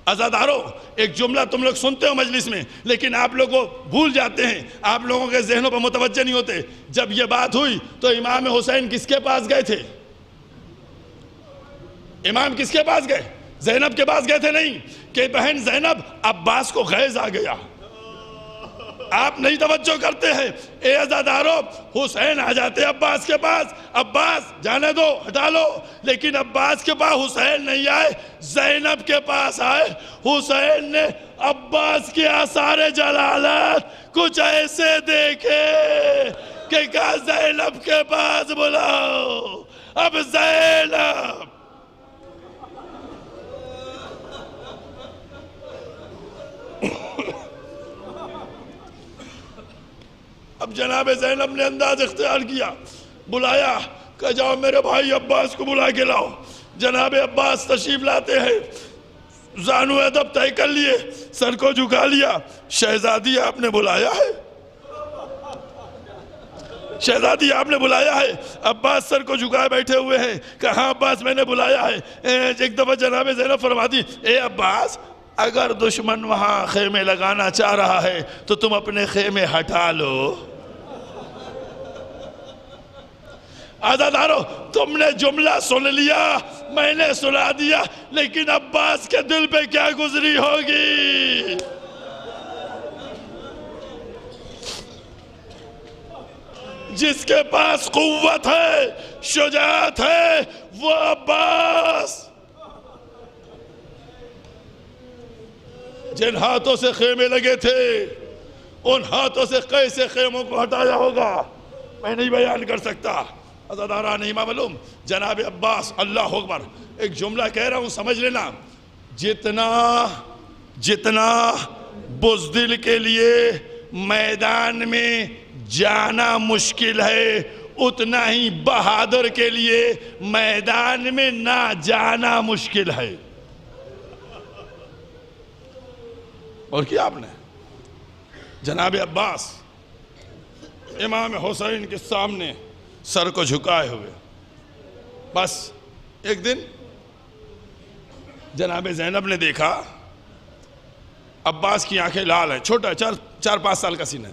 عزادارو، ایک جملہ تم لوگ سنتے ہو مجلس میں، لیکن آپ لوگوں بھول جاتے ہیں، آپ لوگوں کے ذہنوں پر متوجہ نہیں ہوتے. جب یہ بات ہوئی تو امام حسین کس کے پاس گئے تھے؟ امام کس کے پاس گئے؟ زینب کے پاس گئے تھے؟ نہیں، کہ بہن زینب، عباس کو غیظ آ گیا. آپ نہیں توجہ کرتے ہیں. اے عزادارو، حسین آ جاتے عباس کے پاس، عباس جانے دو، ہٹا لو، لیکن عباس کے پاس حسین نہیں آئے، زینب کے پاس آئے. حسین نے عباس کے آثار جلالت کچھ ایسے دیکھے کہ کہا زینب کے پاس بلاؤ. اب زینب اب جناب زینب نے انداز اختیار کیا، بلایا، کہ جاؤ میرے بھائی عباس کو بلا کے لاؤ. جناب عباس تشریف لاتے ہیں، زانو ادب طے کر لیے، سر کو جھکا لیا. شہزادی آپ نے بلایا ہے، شہزادی آپ نے بلایا ہے. عباس سر کو جھکائے بیٹھے ہوئے ہیں. کہاں عباس میں نے بلایا ہے. ایک دفعہ جناب زینب فرماتی، اے عباس اگر دشمن وہاں خیمے لگانا چاہ رہا ہے تو تم اپنے خیمے ہٹا لو. عزادارو، تم نے جملہ سن لیا، میں نے سنا دیا، لیکن عباس کے دل پہ کیا گزری ہوگی. جس کے پاس قوت ہے، شجاعت ہے، وہ عباس. جن ہاتھوں سے خیمے لگے تھے ان ہاتھوں سے کیسے خیموں کو ہٹایا ہوگا میں نہیں بیان کر سکتا. عزاداران امام علوم، جناب عباس، اللہ اکبر. ایک جملہ کہہ رہا ہوں سمجھ لینا، جتنا بزدل کے لیے میدان میں جانا مشکل ہے، اتنا ہی بہادر کے لیے میدان میں نہ جانا مشکل ہے. اور کیا آپ نے جناب عباس امام حسین کے سامنے سر کو جھکائے ہوئے. بس ایک دن جناب زینب نے دیکھا عباس کی آنکھیں لال ہیں, چھوٹا 4-5 سال کا سن ہے,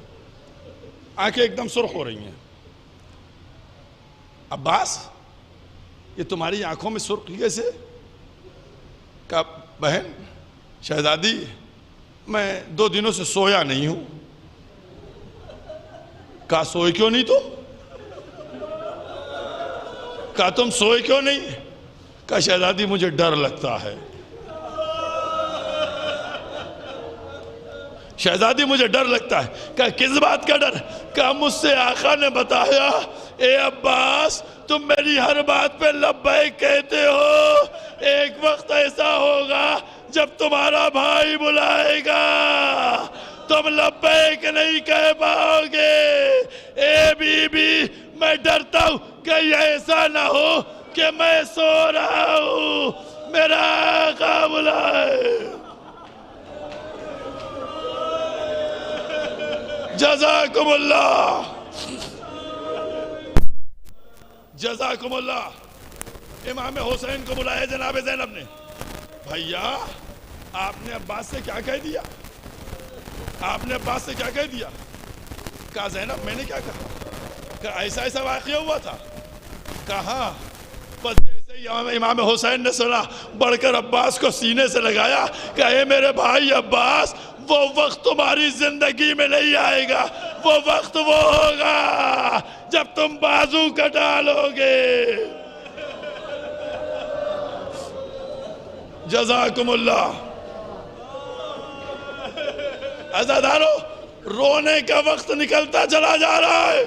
آنکھیں ایک دم سرخ ہو رہی ہیں. عباس یہ تمہاری آنکھوں میں سرخی کیسے؟ کہا بہن شہزادی میں 2 دنوں سے سویا نہیں ہوں. کہا سوئے کیوں نہیں تم؟ کہا تم سوئے کیوں نہیں؟ کہا شہزادی مجھے ڈر لگتا ہے. شہزادی مجھے ڈر لگتا ہے. کہا کس بات کا ڈر؟ کہا مجھ سے آقا نے بتایا اے عباس تم میری ہر بات پہ لبیک کہتے ہو, ایک وقت ایسا ہوگا جب تمہارا بھائی بلائے گا تم لبیک نہیں کہہ پاؤ گے. اے بی بی میں ڈرتا ہوں کہ یہ ایسا نہ ہو کہ میں سو رہا ہوں میرا آقا بلائے. جزاکم اللہ جزاکم اللہ. امام حسین کو بلایا جناب زینب نے. بھائیا آپ نے عباس سے کیا کہہ دیا؟ آپ نے عباس سے کیا کہہ دیا؟ کہا زینب میں نے کیا کہا؟ کہا ایسا واقعہ ہوا تھا. کہا بس جیسے ہی امام حسین نے سنا بڑھ کر عباس کو سینے سے لگایا کہ اے میرے بھائی عباس وہ وقت تمہاری زندگی میں نہیں آئے گا, وہ وقت وہ ہوگا جب تم بازو کٹا لو گے. جزاکم اللہ. عزادارو رونے کا وقت نکلتا چلا جا رہا ہے.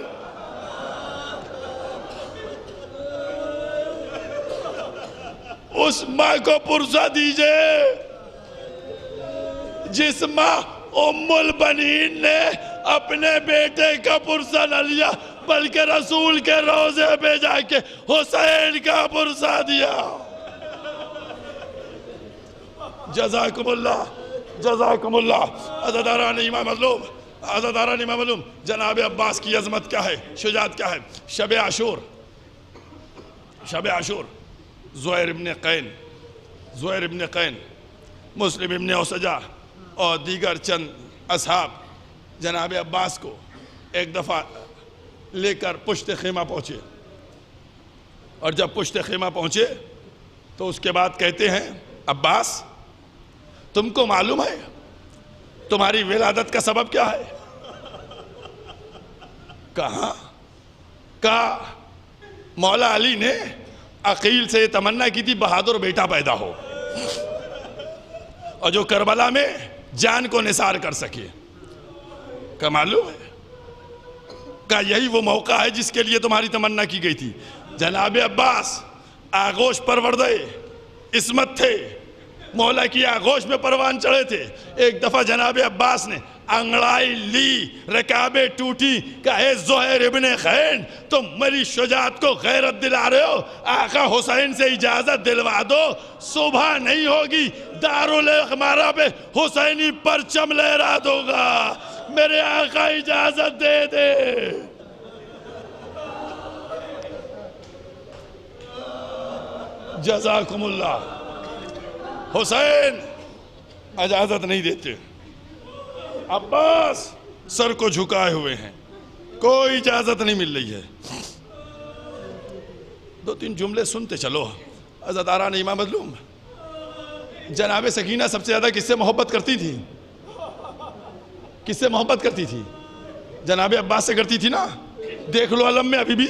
اس ماں کو پرسہ دیجئے جس ماں ام البنین نے اپنے بیٹے کا پرسہ نہ لیا بلکہ رسول کے روضے پہ جا کے حسین کا پرسہ دیا. جزاکم اللہ جزاکم اللہ. عزاداران امام مظلوم جناب عباس کی عظمت کیا ہے, شجاعت کیا ہے. شب عاشور زہیر ابن قین مسلم ابن اوسجہ اور دیگر چند اصحاب جناب عباس کو ایک دفعہ لے کر پشت خیمہ پہنچے, اور جب پشت خیمہ پہنچے تو اس کے بعد کہتے ہیں عباس تم کو معلوم ہے تمہاری ولادت کا سبب کیا ہے؟ کہا مولا علی نے عقیل سے یہ تمنا کی تھی بہادر بیٹا پیدا ہو اور جو کربلا میں جان کو نثار کر سکے. کہا معلوم ہے؟ کہا یہی وہ موقع ہے جس کے لیے تمہاری تمنا کی گئی تھی. جناب عباس آغوش پروردے عصمت تھے, مولا کی آغوش میں پروان چڑھے تھے. ایک دفعہ جناب عباس نے انگڑائی لی, رکابیں ٹوٹی, کہا اے زہیر ابن قین تم میری شجاعت کو غیرت دلا رہے ہو, آقا حسین سے اجازت دلوا دو, صبح نہیں ہوگی دارالحمارہ پہ حسینی پرچم لہرا دو گا, میرے آقا اجازت دے دے. جزاکم اللہ. حسین اجازت نہیں دیتے. عباس سر کو جھکائے ہوئے ہیں, کوئی اجازت نہیں مل رہی ہے. 2-3 جملے سنتے چلو. عزاداران امام مظلوم جناب سکینہ سب سے زیادہ کس سے محبت کرتی تھی؟ کس سے محبت کرتی تھی؟ جناب عباس سے کرتی تھی نا. دیکھ لو علم میں ابھی بھی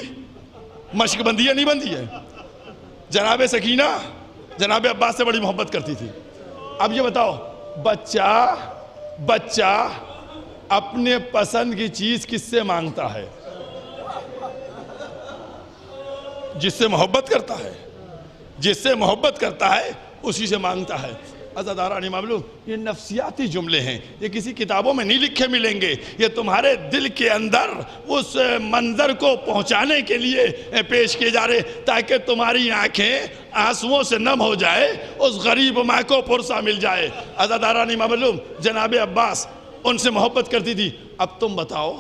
مشق بندی ہے نہیں بندی ہے. جناب سکینہ جناب عباس سے بڑی محبت کرتی تھی. اب یہ بتاؤ بچہ اپنے پسند کی چیز کس سے مانگتا ہے؟ جس سے محبت کرتا ہے. جس سے محبت کرتا ہے اسی سے مانگتا ہے. عزاداران معلوم یہ نفسیاتی جملے ہیں، یہ کسی کتابوں میں نہیں لکھے ملیں گے، یہ تمہارے دل کے اندر اس منظر کو پہنچانے کے لیے پیش کیے جا رہے تاکہ تمہاری آنکھیں آنسوؤں سے نم ہو جائے، اس غریب ماں کو پرسہ مل جائے۔ عزاداران معلوم جناب عباس ان سے محبت کرتی تھی۔ اب تم بتاؤ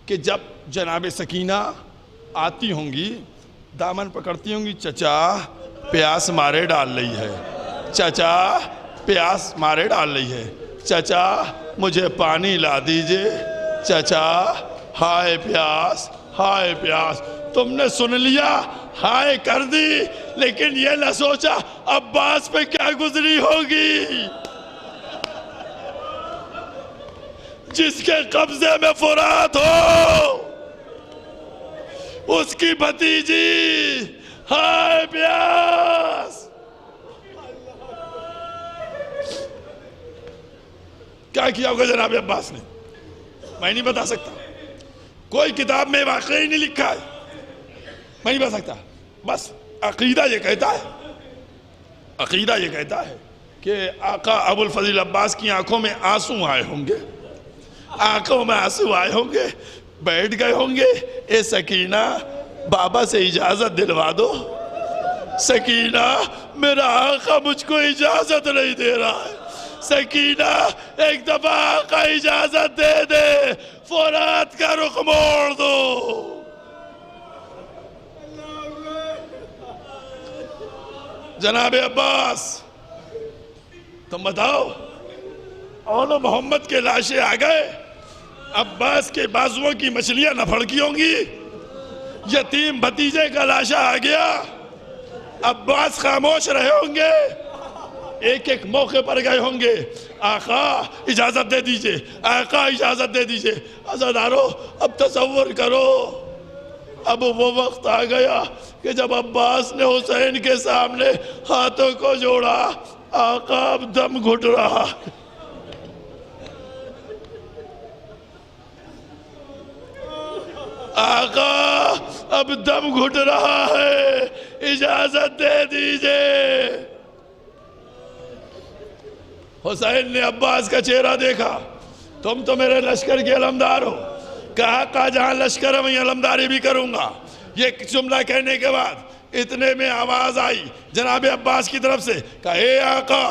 کہ جب جناب سکینہ آتی ہوں گی، دامن پکڑتی ہوں گی، چچا پیاس مارے ڈال رہی ہے، چچا پیاس مارے ڈال رہی ہے، چچا مجھے پانی لا دیجئے، چچا ہائے پیاس ہائے پیاس۔ تم نے سن لیا، ہائے کر دی، لیکن یہ نہ سوچا عباس پہ کیا گزری ہوگی، جس کے قبضے میں فرات ہو، اس کی بھتیجی ہائے پیاس۔ کیا کیا ہوگا جناب عباس نے، میں نہیں بتا سکتا، کوئی کتاب میں واقعی نہیں لکھا ہے، میں نہیں بتا سکتا، بس عقیدہ یہ کہتا ہے، عقیدہ یہ کہتا ہے کہ آقا ابو الفضل عباس کی آنکھوں میں آنسو آئے ہوں گے، آنکھوں میں آنسو آئے ہوں گے، بیٹھ گئے ہوں گے، اے سکینہ بابا سے اجازت دلوا دو، سکینہ میرا آقا مجھ کو اجازت نہیں دے رہا ہے، سکینہ ایک دفعہ آقا اجازت دے دے، فرات کا رخ موڑ دو۔ جناب عباس تم بتاؤ، اول محمد کے لاشیں آ گئے، عباس کے بازوؤں کی مچھلیاں نہ پھڑکی ہوں گی، یتیم بھتیجے کا لاشا آ گیا، عباس خاموش رہے ہوں گے، ایک ایک موقع پر گئے ہوں گے، آقا اجازت دے دیجئے، آقا اجازت دے دیجئے۔ عزادارو اب تصور کرو، اب وہ وقت آ گیا کہ جب عباس نے حسین کے سامنے ہاتھوں کو جوڑا، آقا اب دم گھٹ رہا، آقا اب دم گھٹ رہا ہے، اجازت دے دیجئے۔ حسین نے عباس کا چہرہ دیکھا، تم تو میرے لشکر کے علمدار ہو، کہا آقا جہاں لشکر ہے وہیں علمداری بھی کروں گا۔ یہ جملہ کہنے کے بعد اتنے میں آواز آئی جناب عباس کی طرف سے، کہا اے آقا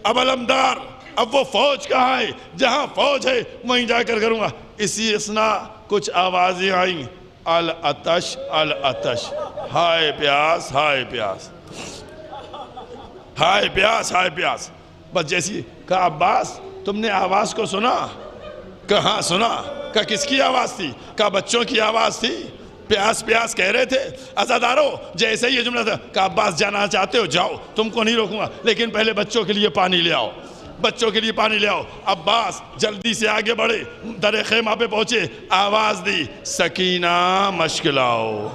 اب علمدار، اب وہ فوج کہاں ہے، جہاں فوج ہے وہیں جا کر کروں گا۔ اسی اثناء کچھ آوازیں آئیں، العطش العطش، ہائے پیاس ہائے پیاس، ہائے پیاس ہائے پیاس۔ بس جیسی کہا عباس تم نے آواز کو سنا؟ کہاں سنا؟ کہا کس کی آواز تھی؟ کہا بچوں کی آواز تھی، پیاس پیاس کہہ رہے تھے۔ عزادارو جیسے یہ جملہ تھا، کہا عباس جانا چاہتے ہو جاؤ، تم کو نہیں روکوں گا، لیکن پہلے بچوں کے لیے پانی لے آؤ، بچوں کے لیے پانی لے آؤ۔ عباس جلدی سے آگے بڑھے، در خیمہ پہ پہنچے، آواز دی سکینہ مشک لاؤ،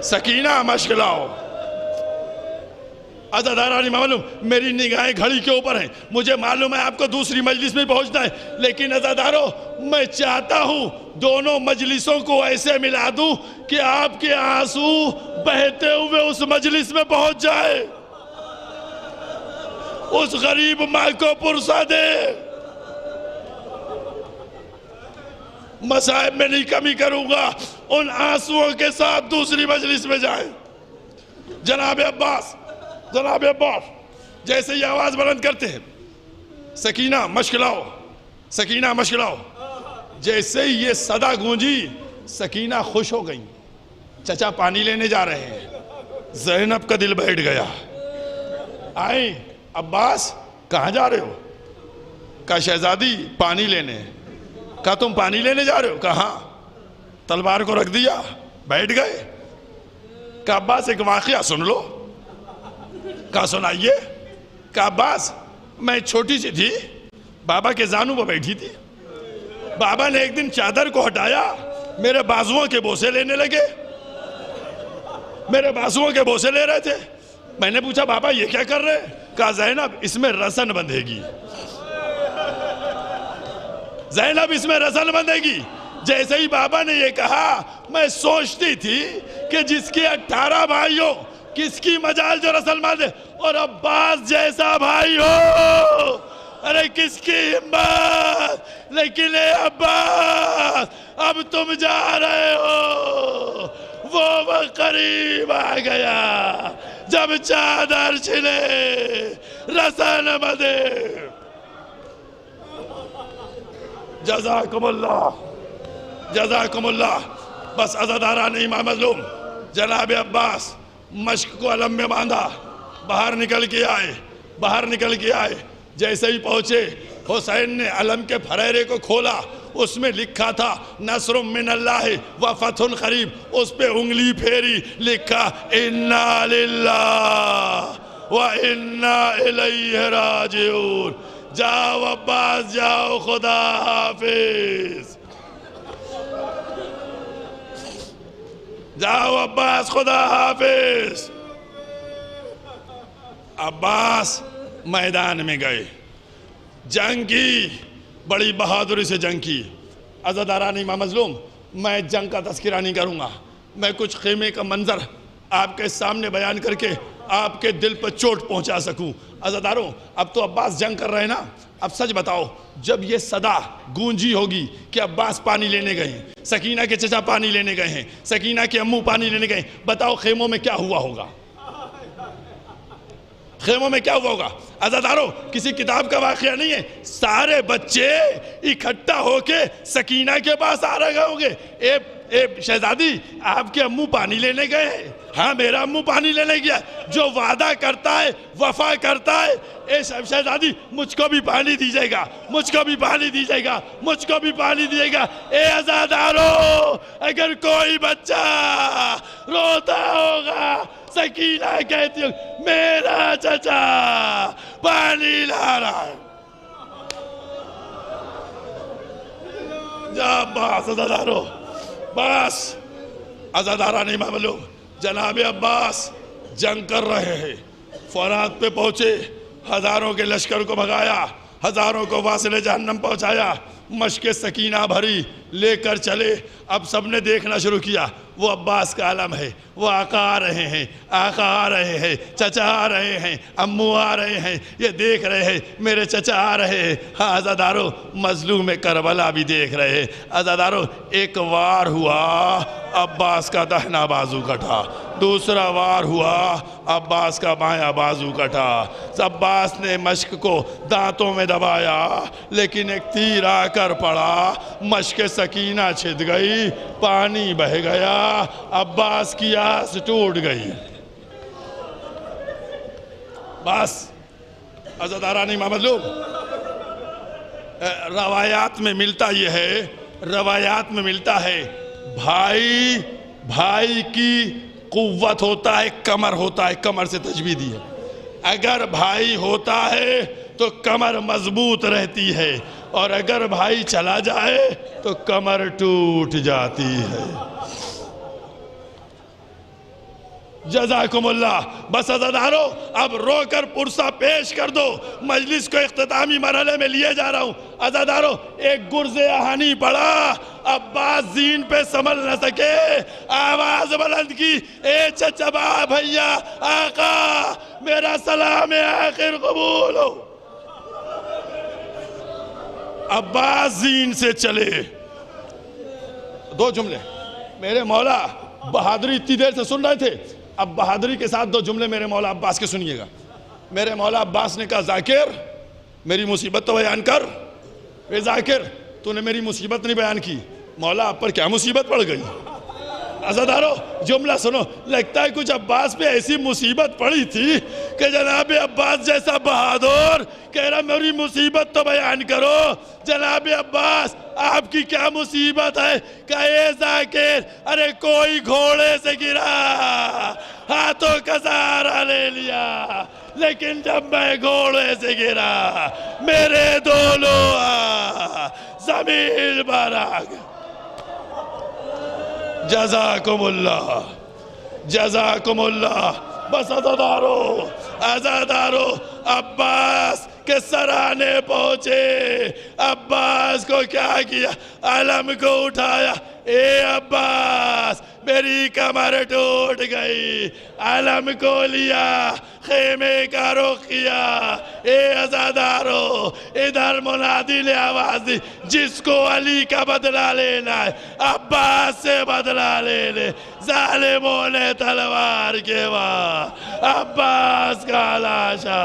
سکینہ مشک لاؤ۔ عزاداران معلوم میری نگاہیں گھڑی کے اوپر ہیں، مجھے معلوم ہے آپ کو دوسری مجلس میں پہنچنا ہے، لیکن عزادارو میں چاہتا ہوں دونوں مجلسوں کو ایسے ملا دوں کہ آپ کے آنسو بہتے ہوئے اس مجلس میں پہنچ جائے، اس غریب ماں کو پرسہ دے، مصائب میں نہیں کمی کروں گا، ان آنسوؤں کے ساتھ دوسری مجلس میں جائیں۔ جناب عباس جیسے یہ آواز بلند کرتے ہیں، سکینہ مشک لاؤ، سکینہ مشک لاؤ، جیسے ہی یہ صدا گونجی سکینہ خوش ہو گئی، چچا پانی لینے جا رہے ہیں۔ زینب کا دل بیٹھ گیا، آئیں عباس کہاں جا رہے ہو؟ کہا شہزادی پانی لینے۔ کہا تم پانی لینے جا رہے ہو؟ کہاں؟ تلوار کو رکھ دیا، بیٹھ گئے۔ کہا عباس ایک واقعہ سن لو۔ کہا سنائیے۔ کہا عباس میں چھوٹی سی تھی، بابا کے زانوں پہ بیٹھی تھی، بابا نے ایک دن چادر کو ہٹایا، میرے بازوؤں کے بوسے لینے لگے، میرے بازوؤں کے بوسے لے رہے تھے۔ میں نے پوچھا بابا یہ کیا کر رہے؟ کہا زینب اس میں رسن بندھے گی، زینب اس میں رسن بندھے گی۔ جیسے ہی بابا نے یہ کہا میں سوچتی تھی کہ جس کے 18 بھائی ہو، کس کی مجال جو رسل مال دے، اور عباس جیسا بھائی ہو، ارے کس کی ہمت. لیکن اے عباس اب تم جا رہے ہو، وہ وقت قریب آ گیا جب چادر چھلے رسل مدے. جزاکم اللہ، جزاکم اللہ. بس عزاداران امام مظلوم، جناب عباس مشق کو علم میں باندھا، باہر نکل کے آئے، باہر نکل کے آئے. جیسے ہی پہنچے حسین نے علم کے پھریرے کو کھولا، اس میں لکھا تھا نصر من اللہ و فتح قریب. اس پہ انگلی پھیری، لکھا انا للہ و انا الیہ راجعون. جاؤ عباس جاؤ، خدا حافظ. جاؤ عباس، خدا حافظ. عباس میدان میں گئے، جنگ کی، بڑی بہادری سے جنگ کی. عزاداران امام مظلوم، میں جنگ کا تذکرہ نہیں کروں گا، میں کچھ خیمے کا منظر آپ کے سامنے بیان کر کے آپ کے دل پر چوٹ پہنچا سکوں. عزاداروں، اب تو عباس جنگ کر رہے ہیں نا، اب سچ بتاؤ، جب یہ صدا گونجی ہوگی کہ عباس پانی لینے گئے ہیں، سکینہ کے چچا پانی لینے گئے ہیں، سکینہ کے امو پانی لینے گئے ہیں، بتاؤ خیموں میں کیا ہوا ہوگا؟ خیموں میں کیا ہوا ہوگا؟ عزاداروں، کسی کتاب کا واقعہ نہیں ہے، سارے بچے اکٹھا ہو کے سکینہ کے پاس آ رہے ہوں گے. اے شہزادی، آپ کے امو پانی لینے گئے ہیں؟ ہاں میرا امو پانی لینے گیا. جو وعدہ کرتا ہے وفا کرتا ہے. اے شہزادی، مجھ کو بھی پانی دیجئے گا، مجھ کو بھی پانی دیجئے گا، مجھ کو بھی پانی دیجئے گا. اے عزاداروں، اگر کوئی بچہ روتا ہوگا، سکینہ کہتی ہو میرا چچا پانی لا رہا ہے. جا عباس، عزاداروں، بس. عزاداران امام مظلوم، جناب عباس جنگ کر رہے ہیں. فرات پہ پہنچے، ہزاروں کے لشکر کو بھگایا، ہزاروں کو واصل جہنم پہنچایا. مشق سکینہ بھری لے کر چلے. اب سب نے دیکھنا شروع کیا، وہ عباس کا علم ہے، وہ آقا آ رہے ہیں، آقا آ رہے ہیں، چچا آ رہے ہیں، امو آ رہے ہیں. یہ دیکھ رہے ہیں میرے چچا آ رہے ہیں. ہاں عزاداروں، مظلوم کربلا بھی دیکھ رہے ہیں. عزاداروں، ایک وار ہوا، عباس کا دہنا بازو کٹا. دوسرا وار ہوا، عباس کا بایاں بازو کٹا. عباس نے مشق کو دانتوں میں دبایا، لیکن ایک تیر آ کر پڑا، مشق سکینہ چھد گئی، پانی بہہ گیا، عباس کی آس ٹوٹ گئی. بس. عزاداران امام مظلوم، روایات میں ملتا یہ ہے، روایات میں ملتا ہے، بھائی کی قوت ہوتا ہے، کمر ہوتا ہے، کمر سے تشبیہ دی ہے. اگر بھائی ہوتا ہے تو کمر مضبوط رہتی ہے، اور اگر بھائی چلا جائے تو کمر ٹوٹ جاتی ہے. جزاکم اللہ. بس عزاداروں، اب رو کر پرسہ پیش کر دو، مجلس کو اختتامی مرحلے میں لیے جا رہا ہوں. عزاداروں، ایک گرز آہنی پڑا، عباس زین پہ سنبھل نہ سکے، آواز بلند کی، اے چچا بھیا، آقا میرا سلام آخر قبول ہو. عباس زین سے چلے. دو جملے میرے مولا بہادری اتنی دیر سے سن رہے تھے، اب بہادری کے ساتھ دو جملے میرے مولا عباس کے سنیے گا. میرے مولا عباس نے کہا، ذاکر میری مصیبت تو بیان کر. اے ذاکر، تو نے میری مصیبت نہیں بیان کی، مولا آپ پر کیا مصیبت پڑ گئی؟ عزادارو جملہ سنو، لگتا ہے کچھ عباس پہ ایسی مصیبت پڑی تھی کہ جناب عباس جیسا بہادر کہہ رہا میری مصیبت تو بیان کرو. جناب عباس آپ کی کیا مصیبت ہے؟ کہ اے ذاکر، ارے کوئی گھوڑے سے گرا، ہاتھوں کا سہارا لے لیا، لیکن جب میں گھوڑے سے گرا میرے دو لوہا زمین پر آ گئے. جزاکم اللہ، جزاکم اللہ. بس عزادارو عباس کے سرانے پہنچے. عباس کو کیا کیا؟ علم کو اٹھایا. اے عباس میری کمر ٹوٹ گئی، علم کو لیا، خیمے کا رخ کیا، اے عزادارو ادھر منادی نے آواز دی، جس کو علی کا بدلہ لینا ہے عباس سے بدلہ لے لے، ظالموں نے تلوار کے وہاں عباس کا لاشا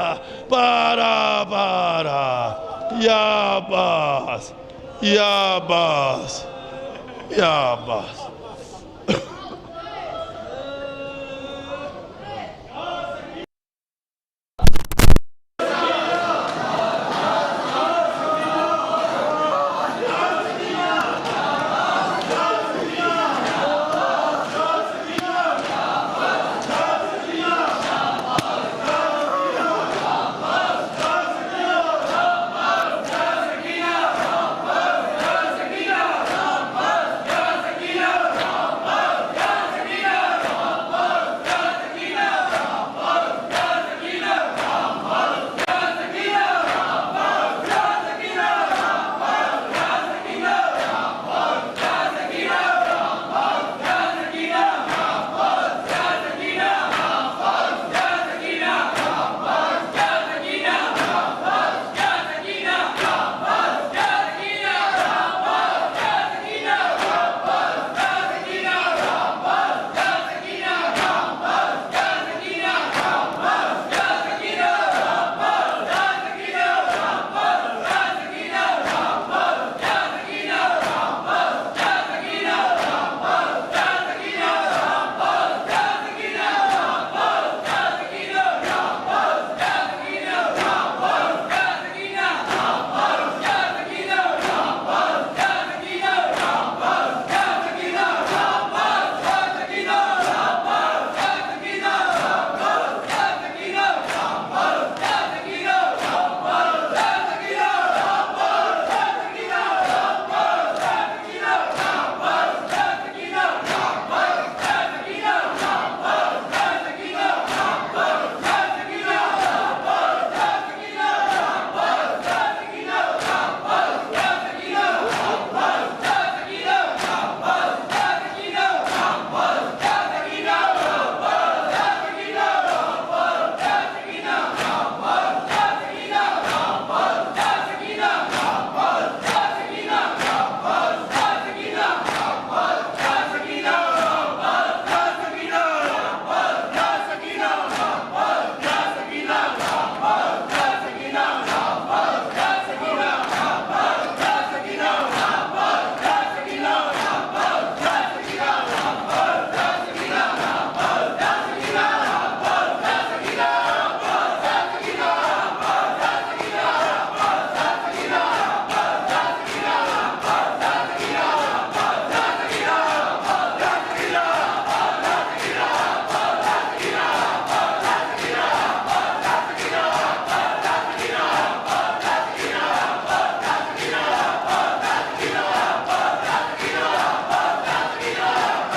پارا پارا، یا عباس یا عباس یا عباس۔